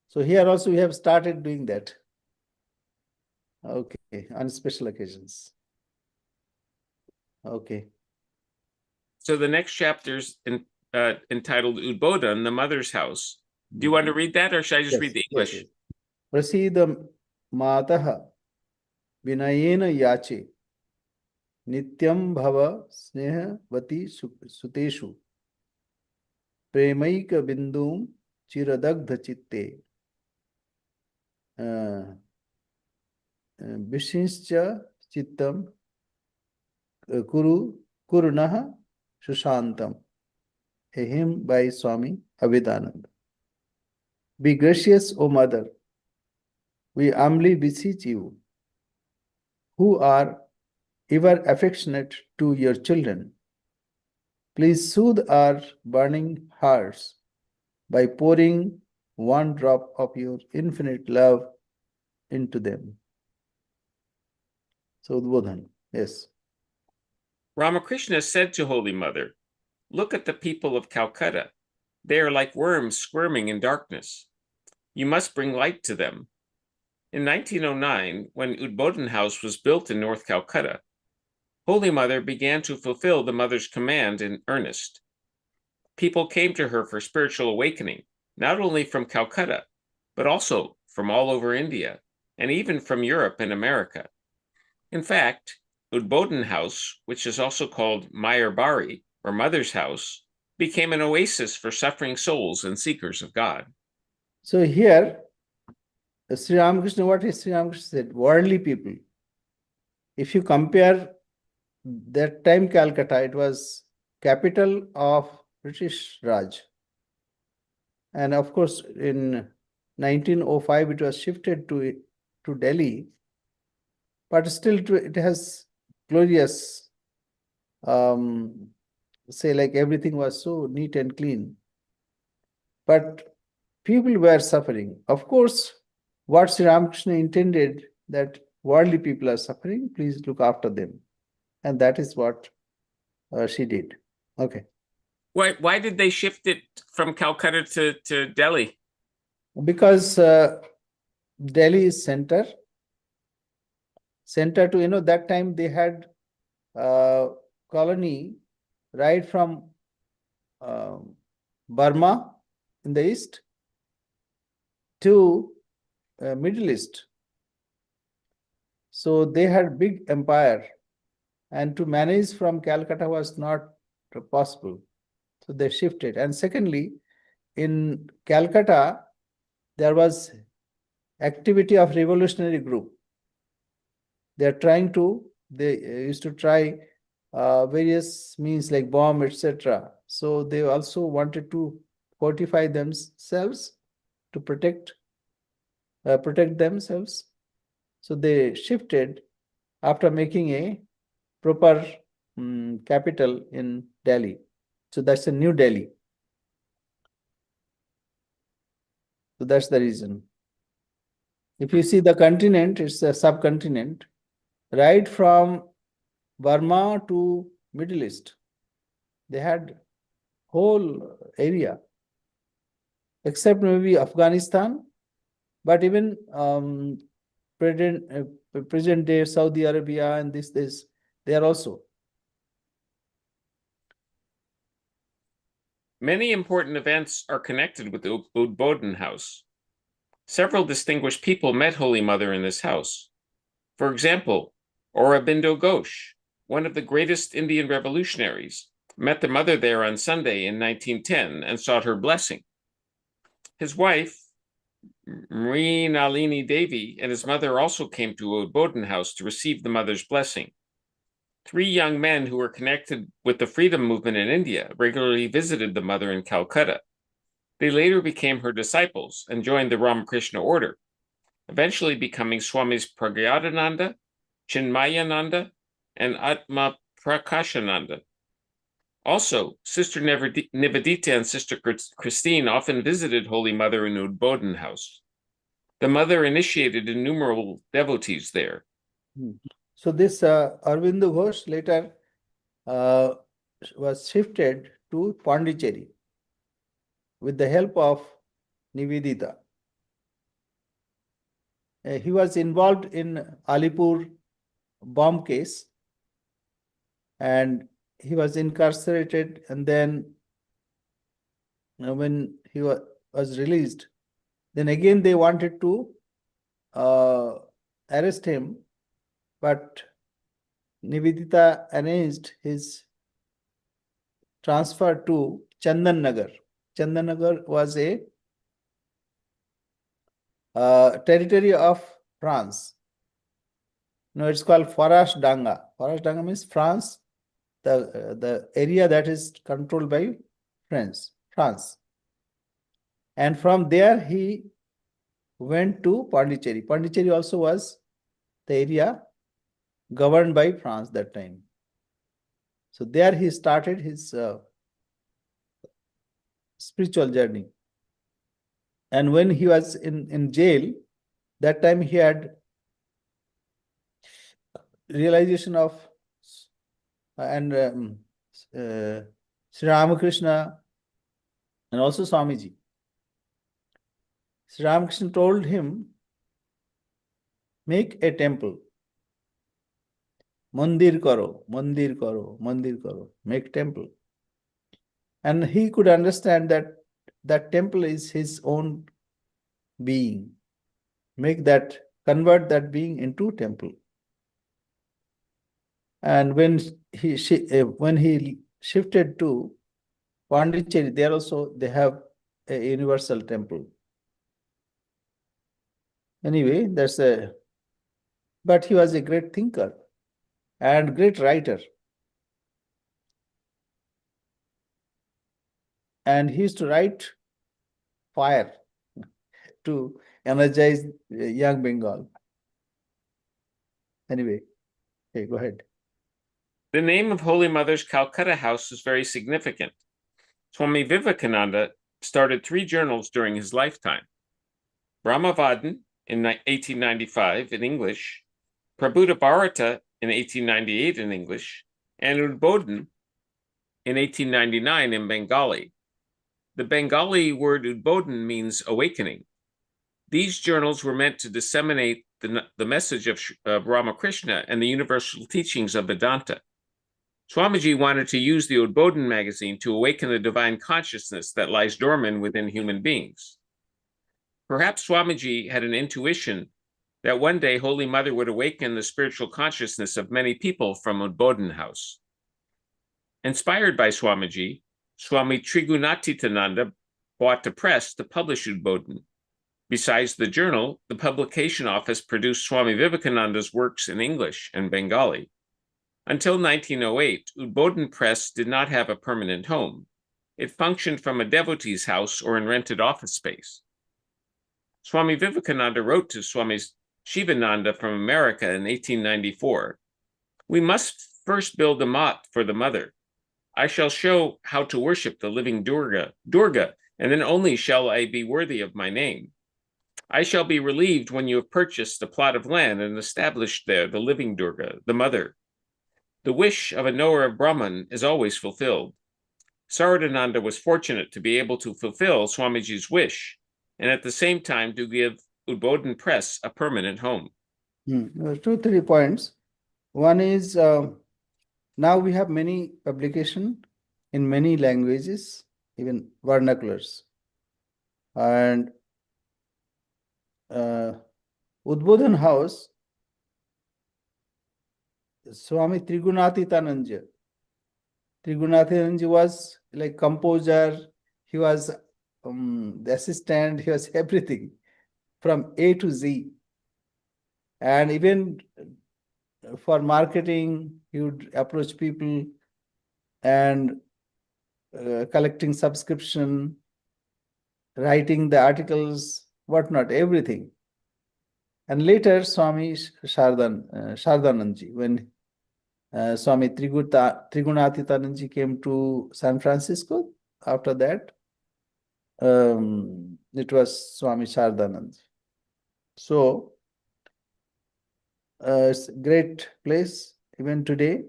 S1: So here also we have started doing that. Okay, on special occasions. Okay.
S2: So the next chapter's entitled Udbodhan, the mother's house. Do you want to read that, or should I just read the English?
S1: Yes. Prasidha mataha vinayena yache nityam bhava snehvati suteshu premaika bindum chiradagdha chitte vishinscha chittam kurunaha shushantam. A hymn by Swami Abhidanand. Be gracious, O Mother, we humbly beseech you, who are ever affectionate to your children. Please soothe our burning hearts by pouring one drop of your infinite love into them. So, Udbodhan, yes.
S2: Ramakrishna said to Holy Mother, "Look at the people of Calcutta. They are like worms squirming in darkness. You must bring light to them." In 1909, when Udbodhan House was built in North Calcutta, Holy Mother began to fulfill the mother's command in earnest. People came to her for spiritual awakening, not only from Calcutta, but also from all over India, and even from Europe and America. In fact, Udbodhan House, which is also called Mayar Bari, or Mother's House, became an oasis for suffering souls and seekers of God.
S1: So here, Sri Ramakrishna, what is Sri Ramakrishna said? Worldly people. If you compare that time Calcutta, it was capital of British Raj. And of course, in 1905, it was shifted to Delhi, but still it has glorious, say like everything was so neat and clean. But people were suffering. Of course, what Sri Ramakrishna intended, that worldly people are suffering, please look after them. And that is what she did. Okay.
S2: Why did they shift it from Calcutta to Delhi?
S1: Because Delhi is center to, that time they had colony right from Burma in the east to Middle East. So they had big empire, and to manage from Calcutta was not possible. So they shifted. And secondly, in Calcutta, there was activity of revolutionary group. They used to try various means like bomb, etc. So they also wanted to fortify themselves to protect themselves. So they shifted after making a proper capital in Delhi. So that's a New Delhi. So that's the reason. If you see the continent, it's a subcontinent, right from Burma to Middle East. They had whole area, except maybe Afghanistan, but even present day Saudi Arabia and this they are also.
S2: Many important events are connected with the Udbodhan house. Several distinguished people met Holy Mother in this house. For example, Aurobindo Ghosh, one of the greatest Indian revolutionaries, met the mother there on Sunday in 1910 and sought her blessing. His wife, Mrinalini Devi, and his mother also came to Udbodhan house to receive the mother's blessing. 3 young men who were connected with the freedom movement in India regularly visited the mother in Calcutta. They later became her disciples and joined the Ramakrishna order, eventually becoming Swamis Pragyadananda, Chinmayananda, and Atma Prakashananda. Also, Sister Nivedita and Sister Christine often visited Holy Mother in Udbodhan house. The mother initiated innumerable devotees there.
S1: So this Aurobindo Ghosh later was shifted to Pondicherry with the help of Nivedita. He was involved in Alipur bomb case, and he was incarcerated, and then when he was released, then again they wanted to arrest him, but Nivedita arranged his transfer to Chandan Nagar. Chandan Nagar was a territory of France. No, it's called Forage Danga. Forage Danga means France, the area that is controlled by France. And from there he went to Pondicherry. Pondicherry also was the area governed by France that time. So there he started his spiritual journey. And when he was in jail, that time he had realization of Sri Ramakrishna and also Swamiji. Sri Ramakrishna told him, make a temple. Mandir karo, make temple. And he could understand that that temple is his own being. Convert that being into temple. And when he shifted to Pondicherry, there also they have a universal temple. Anyway, but he was a great thinker. and great writer. And he used to write fire to energize young Bengal. Anyway, okay, go ahead.
S2: The name of Holy Mother's Calcutta house is very significant. Swami Vivekananda started 3 journals during his lifetime: Brahmavadan in 1895 in English, Prabhuta Bharata in 1898 in English, and Udbodhan in 1899 in Bengali. The Bengali word Udbodhan means awakening. These journals were meant to disseminate the message of Ramakrishna and the universal teachings of Vedanta. Swamiji wanted to use the Udbodhan magazine to awaken the divine consciousness that lies dormant within human beings. Perhaps Swamiji had an intuition that one day Holy Mother would awaken the spiritual consciousness of many people from Udbodhan House. Inspired by Swamiji, Swami Trigunatitananda bought the press to publish Udbodhan. Besides the journal, the publication office produced Swami Vivekananda's works in English and Bengali. Until 1908, Udbodhan Press did not have a permanent home. It functioned from a devotee's house or in rented office space. Swami Vivekananda wrote to Swami Shivananda from America in 1894, "We must first build a mott for the mother. I shall show how to worship the living Durga, and then only shall I be worthy of my name. I shall be relieved when you have purchased a plot of land and established there the living Durga, the mother. The wish of a knower of Brahman is always fulfilled." Saradananda was fortunate to be able to fulfill Swamiji's wish and at the same time to give Udbodhan Press a permanent home.
S1: 2-3 points. One is now we have many publication in many languages, even vernaculars. And Udbodhan House, Swami Trigunatitananda. Trigunatitananda was like composer, he was the assistant, he was everything from A to Z. And even for marketing, he would approach people and collecting subscription, writing the articles, whatnot, everything. And later, Swami Shardanandji, when Swami Trigunatitananda came to San Francisco, after that, it was Swami Shardanand. So, it's a great place. Even today,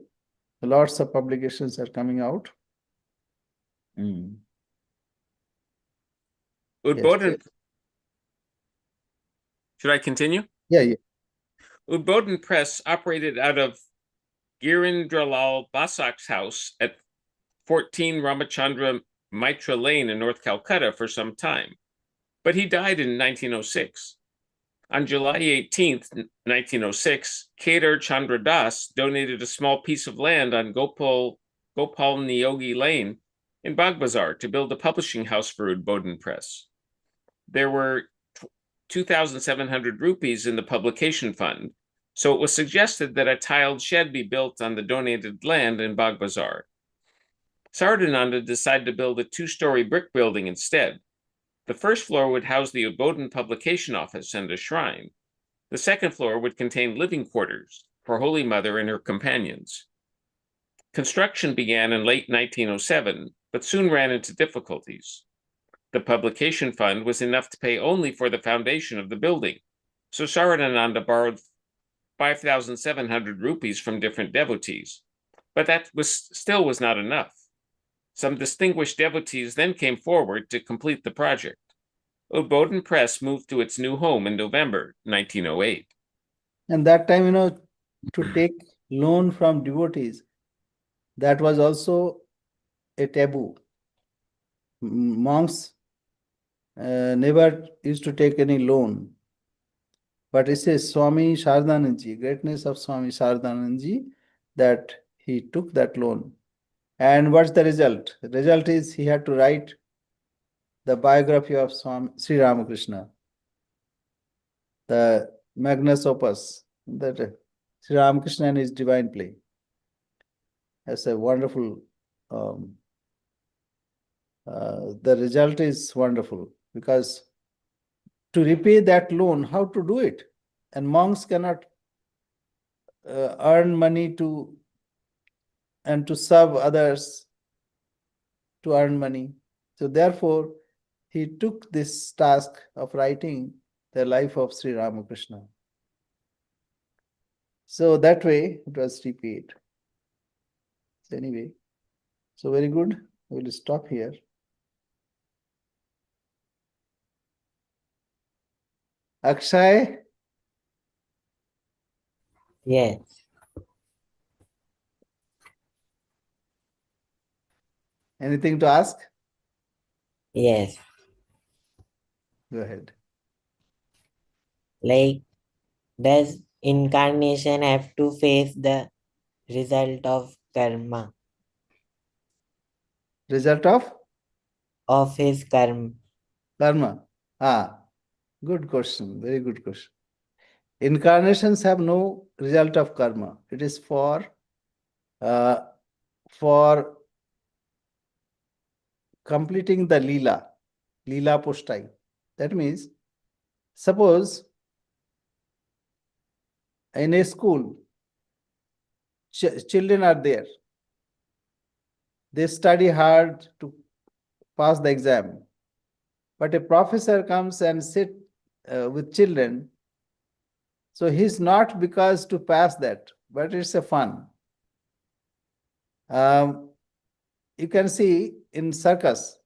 S1: lots of publications are coming out.
S2: Udbodhan.
S1: Yes.
S2: Should I continue?
S1: Yeah.
S2: Udbodhan Press operated out of Girindralal Basak's house at 14 Ramachandra Mitra Lane in North Calcutta for some time, but he died in 1906. On July 18th, 1906, Kedar Chandra Das donated a small piece of land on Gopal Niyogi Lane in Bagbazar to build a publishing house for Udbodhan Press. There were 2,700 rupees in the publication fund, so it was suggested that a tiled shed be built on the donated land in Bagbazar. Saradananda decided to build a 2-story brick building instead. The first floor would house the Udbodhan publication office and a shrine. The second floor would contain living quarters for Holy Mother and her companions. Construction began in late 1907, but soon ran into difficulties. The publication fund was enough to pay only for the foundation of the building, so Saradananda borrowed 5,700 rupees from different devotees, but that still was not enough. Some distinguished devotees then came forward to complete the project. Udbodhan Press moved to its new home in November 1908.
S1: And that time, to take loan from devotees, that was also a taboo. Monks never used to take any loan. But it says Swami Shardanandji, greatness of Swami Shardanandji, that he took that loan. And what's the result? The result is he had to write the biography of Swami Sri Ramakrishna, the magnus opus. That Sri Ramakrishna and his divine play. That's a wonderful, the result is wonderful, because to repay that loan, how to do it? And monks cannot earn money and to serve others to earn money. So therefore, he took this task of writing the life of Sri Ramakrishna. So that way it was repaid. So anyway, so very good. We'll stop here. Akshay,
S3: Yes,
S1: anything to ask?
S3: yes.
S1: Go ahead.
S3: Like, does incarnation have to face the result of karma,
S1: Result of
S3: his karma?
S1: karma. Good question. Very good question. Incarnations have no result of karma. It is uh, for completing the Leela Pushtai. That means, suppose in a school, children are there. They study hard to pass the exam. But a professor comes and sit with children. So he's not because to pass that, but it's a fun. You can see in circus,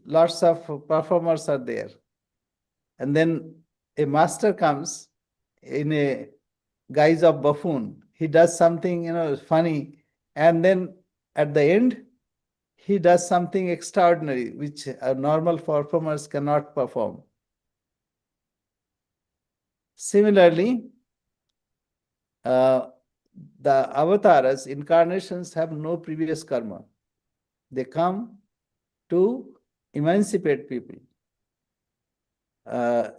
S1: lots of performers are there. And then a master comes in a guise of buffoon. He does something, funny. And then at the end, he does something extraordinary, which normal performers cannot perform. Similarly, the avatars, incarnations, have no previous karma. They come to emancipate people.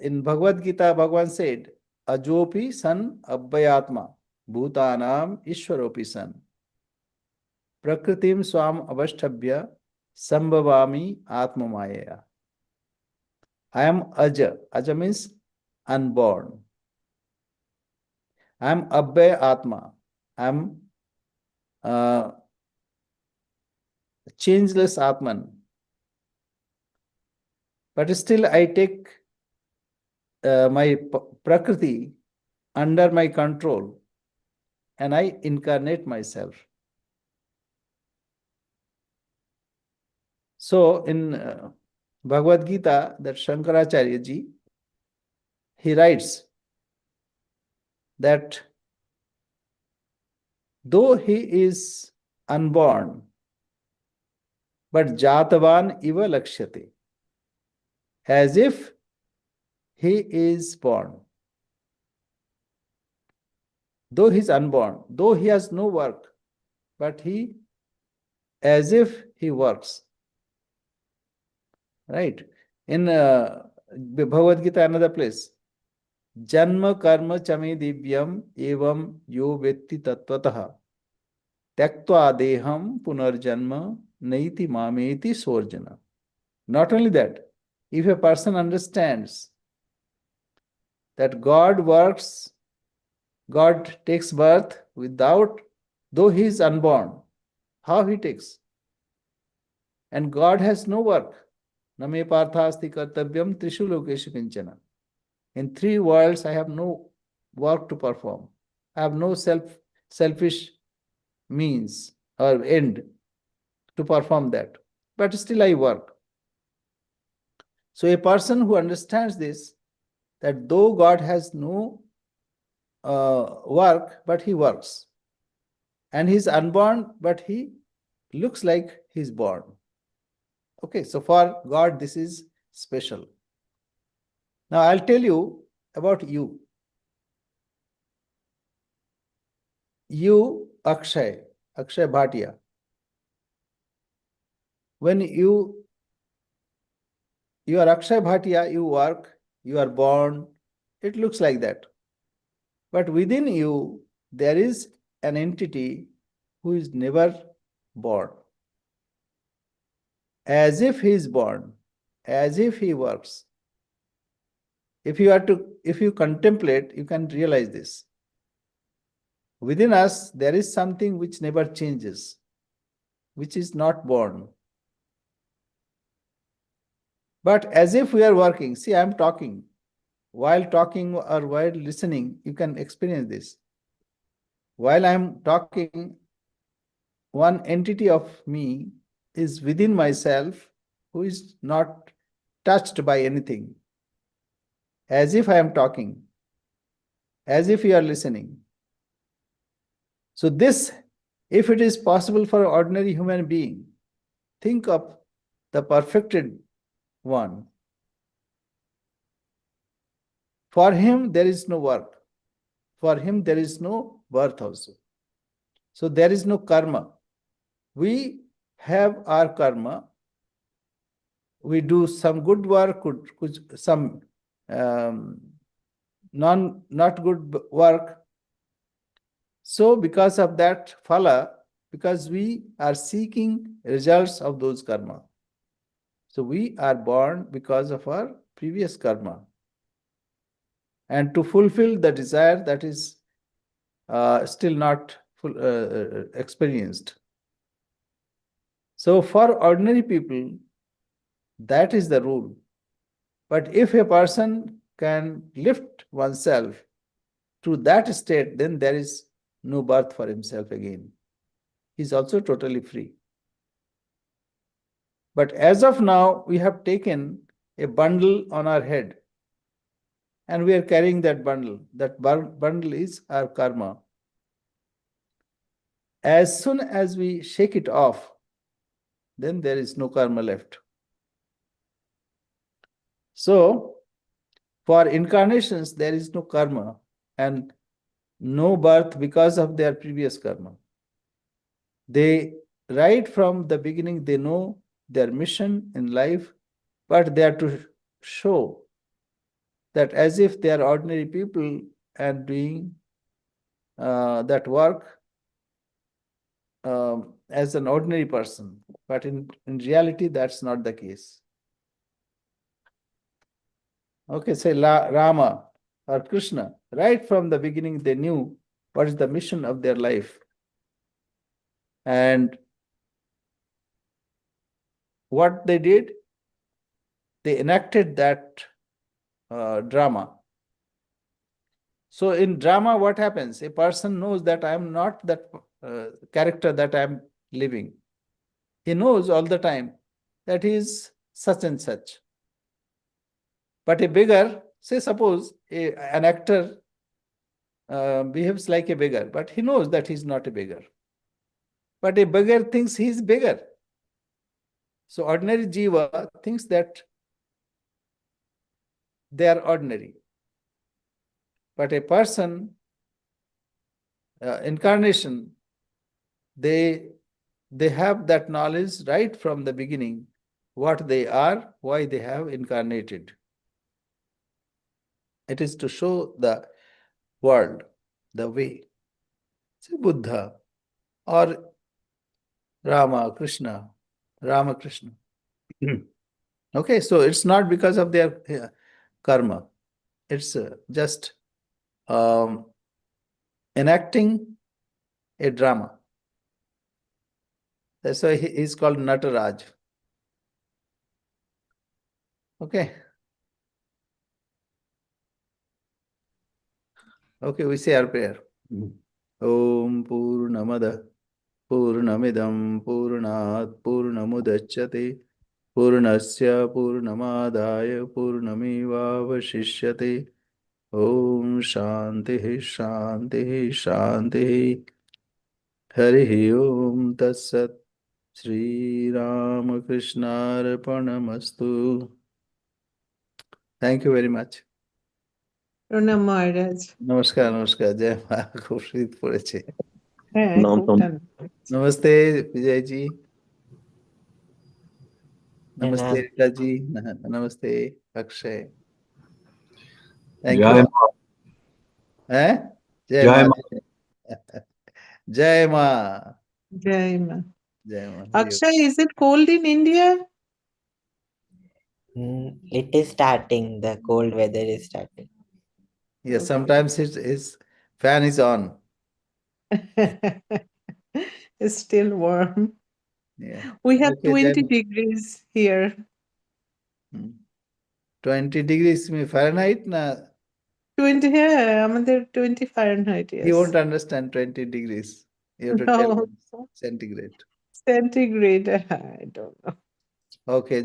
S1: In Bhagavad Gita, Bhagavan said, Ajopi san abhayatma, bhutanam ishwaropi san, prakritim swam avashtabhya, sambhavami atmamaya. I am Aja. Aja means unborn. I am Abhay Atma. I am changeless Atman. But still I take my Prakriti under my control and I incarnate myself. So in Bhagavad Gita, that Shankaracharya ji, he writes that though he is unborn, but Jatavan iva lakshyate, as if he is born. Though he is unborn, though he has no work, but he, as if he works. Right? In Bhagavad Gita, another place, Janma karma chame divyam evam yo vetti tattvataha tyaktva deham punarjanma naiti mameti sorjana. Not only that, if a person understands that God works, God takes birth without, though he is unborn, how he takes? And God has no work. Name parthasti kartavyam trishu lokeshu kinchana. In three worlds, I have no work to perform. I have no selfish means or end to perform that. But still I work. So a person who understands this, that though God has no work, but he works. And he's unborn, but he looks like he's born. Okay, so for God, this is special. Now I'll tell you about you. You, Akshay Bhatia. When you are Akshay Bhatia, you work, you are born, it looks like that. But within you, there is an entity who is never born. As if he is born, as if he works. If you contemplate, you can realize this. Within us, there is something which never changes, which is not born. But as if we are working, see, I am talking. While talking or while listening, you can experience this. While I am talking, one entity of me is within myself who is not touched by anything. As if I am talking, as if you are listening. So this, if it is possible for an ordinary human being, think of the perfected one. For him, there is no work. For him, there is no birth also. So there is no karma. We have our karma. We do some good work, some not good work. So because of that phala, because we are seeking results of those karma. So we are born because of our previous karma. And to fulfill the desire that is still not experienced. So for ordinary people, that is the rule. But if a person can lift oneself to that state, then there is no birth for himself again. He is also totally free. But as of now, we have taken a bundle on our head and we are carrying that bundle. That bundle is our karma. As soon as we shake it off, then there is no karma left. So, for incarnations, there is no karma and no birth because of their previous karma. They, right from the beginning, they know their mission in life, but they are to show that as if they are ordinary people and doing that work as an ordinary person. But in reality, that's not the case. Okay, say Rama or Krishna, right from the beginning, they knew what is the mission of their life. And what they did, they enacted that drama. So in drama, what happens? A person knows that I am not that character that I am living. He knows all the time that he is such and such. But a beggar, say suppose an actor behaves like a beggar, but he knows that he is not a beggar. But a beggar thinks he is beggar. So ordinary jiva thinks that they are ordinary. But a person, incarnation, they have that knowledge right from the beginning, what they are, why they have incarnated. It is to show the world, the way. Say Buddha or Rama, Krishna, Rama, Krishna. Okay, so it's not because of their karma. It's just enacting a drama. That's why he is called Nataraj. Okay. Okay, we say our prayer. Om Purnamada Purnamidam Purnat Purnamudachyate Purnasya Purnamadaya Purnamevavashishyate Om Shanti Shanti Shanti Hari Om Tatsat Sri Ramakrishna Arpanamastu. Thank you very much.
S4: প্রণাম মহারাজ।
S1: নমস্কার নমস্কার জয় মা খুব শীত পড়েছে
S4: হ্যাঁ
S5: নাম
S4: খুব
S5: তো-
S4: ঠান্ডা।
S1: नमस्ते विजय जी नमस्ते
S3: प्रणाम।
S1: रीता जी नमस्ते अक्षय थैंक
S5: जय
S1: यू
S5: मां।
S1: हैं Jai
S5: Jai
S1: Ma.
S5: Ma.
S1: Jai Ma.
S4: Jai Ma.
S1: Jai Ma.
S4: Akshay, is it cold in India?
S3: It is starting. The cold weather is starting.
S1: Yes,
S4: Okay.
S1: sometimes his fan is on.
S4: It's still warm.
S1: Yeah.
S4: We have
S1: Okay,
S4: 20
S1: then
S4: degrees here.
S1: 20 degrees Fahrenheit na
S4: 20 here, আমাদের 20 Fahrenheit,
S1: he won't
S4: yes.
S1: understand 20 degrees. You have to tell
S4: No,
S1: him centigrade.
S4: centigrade, I don't know.
S1: Okay,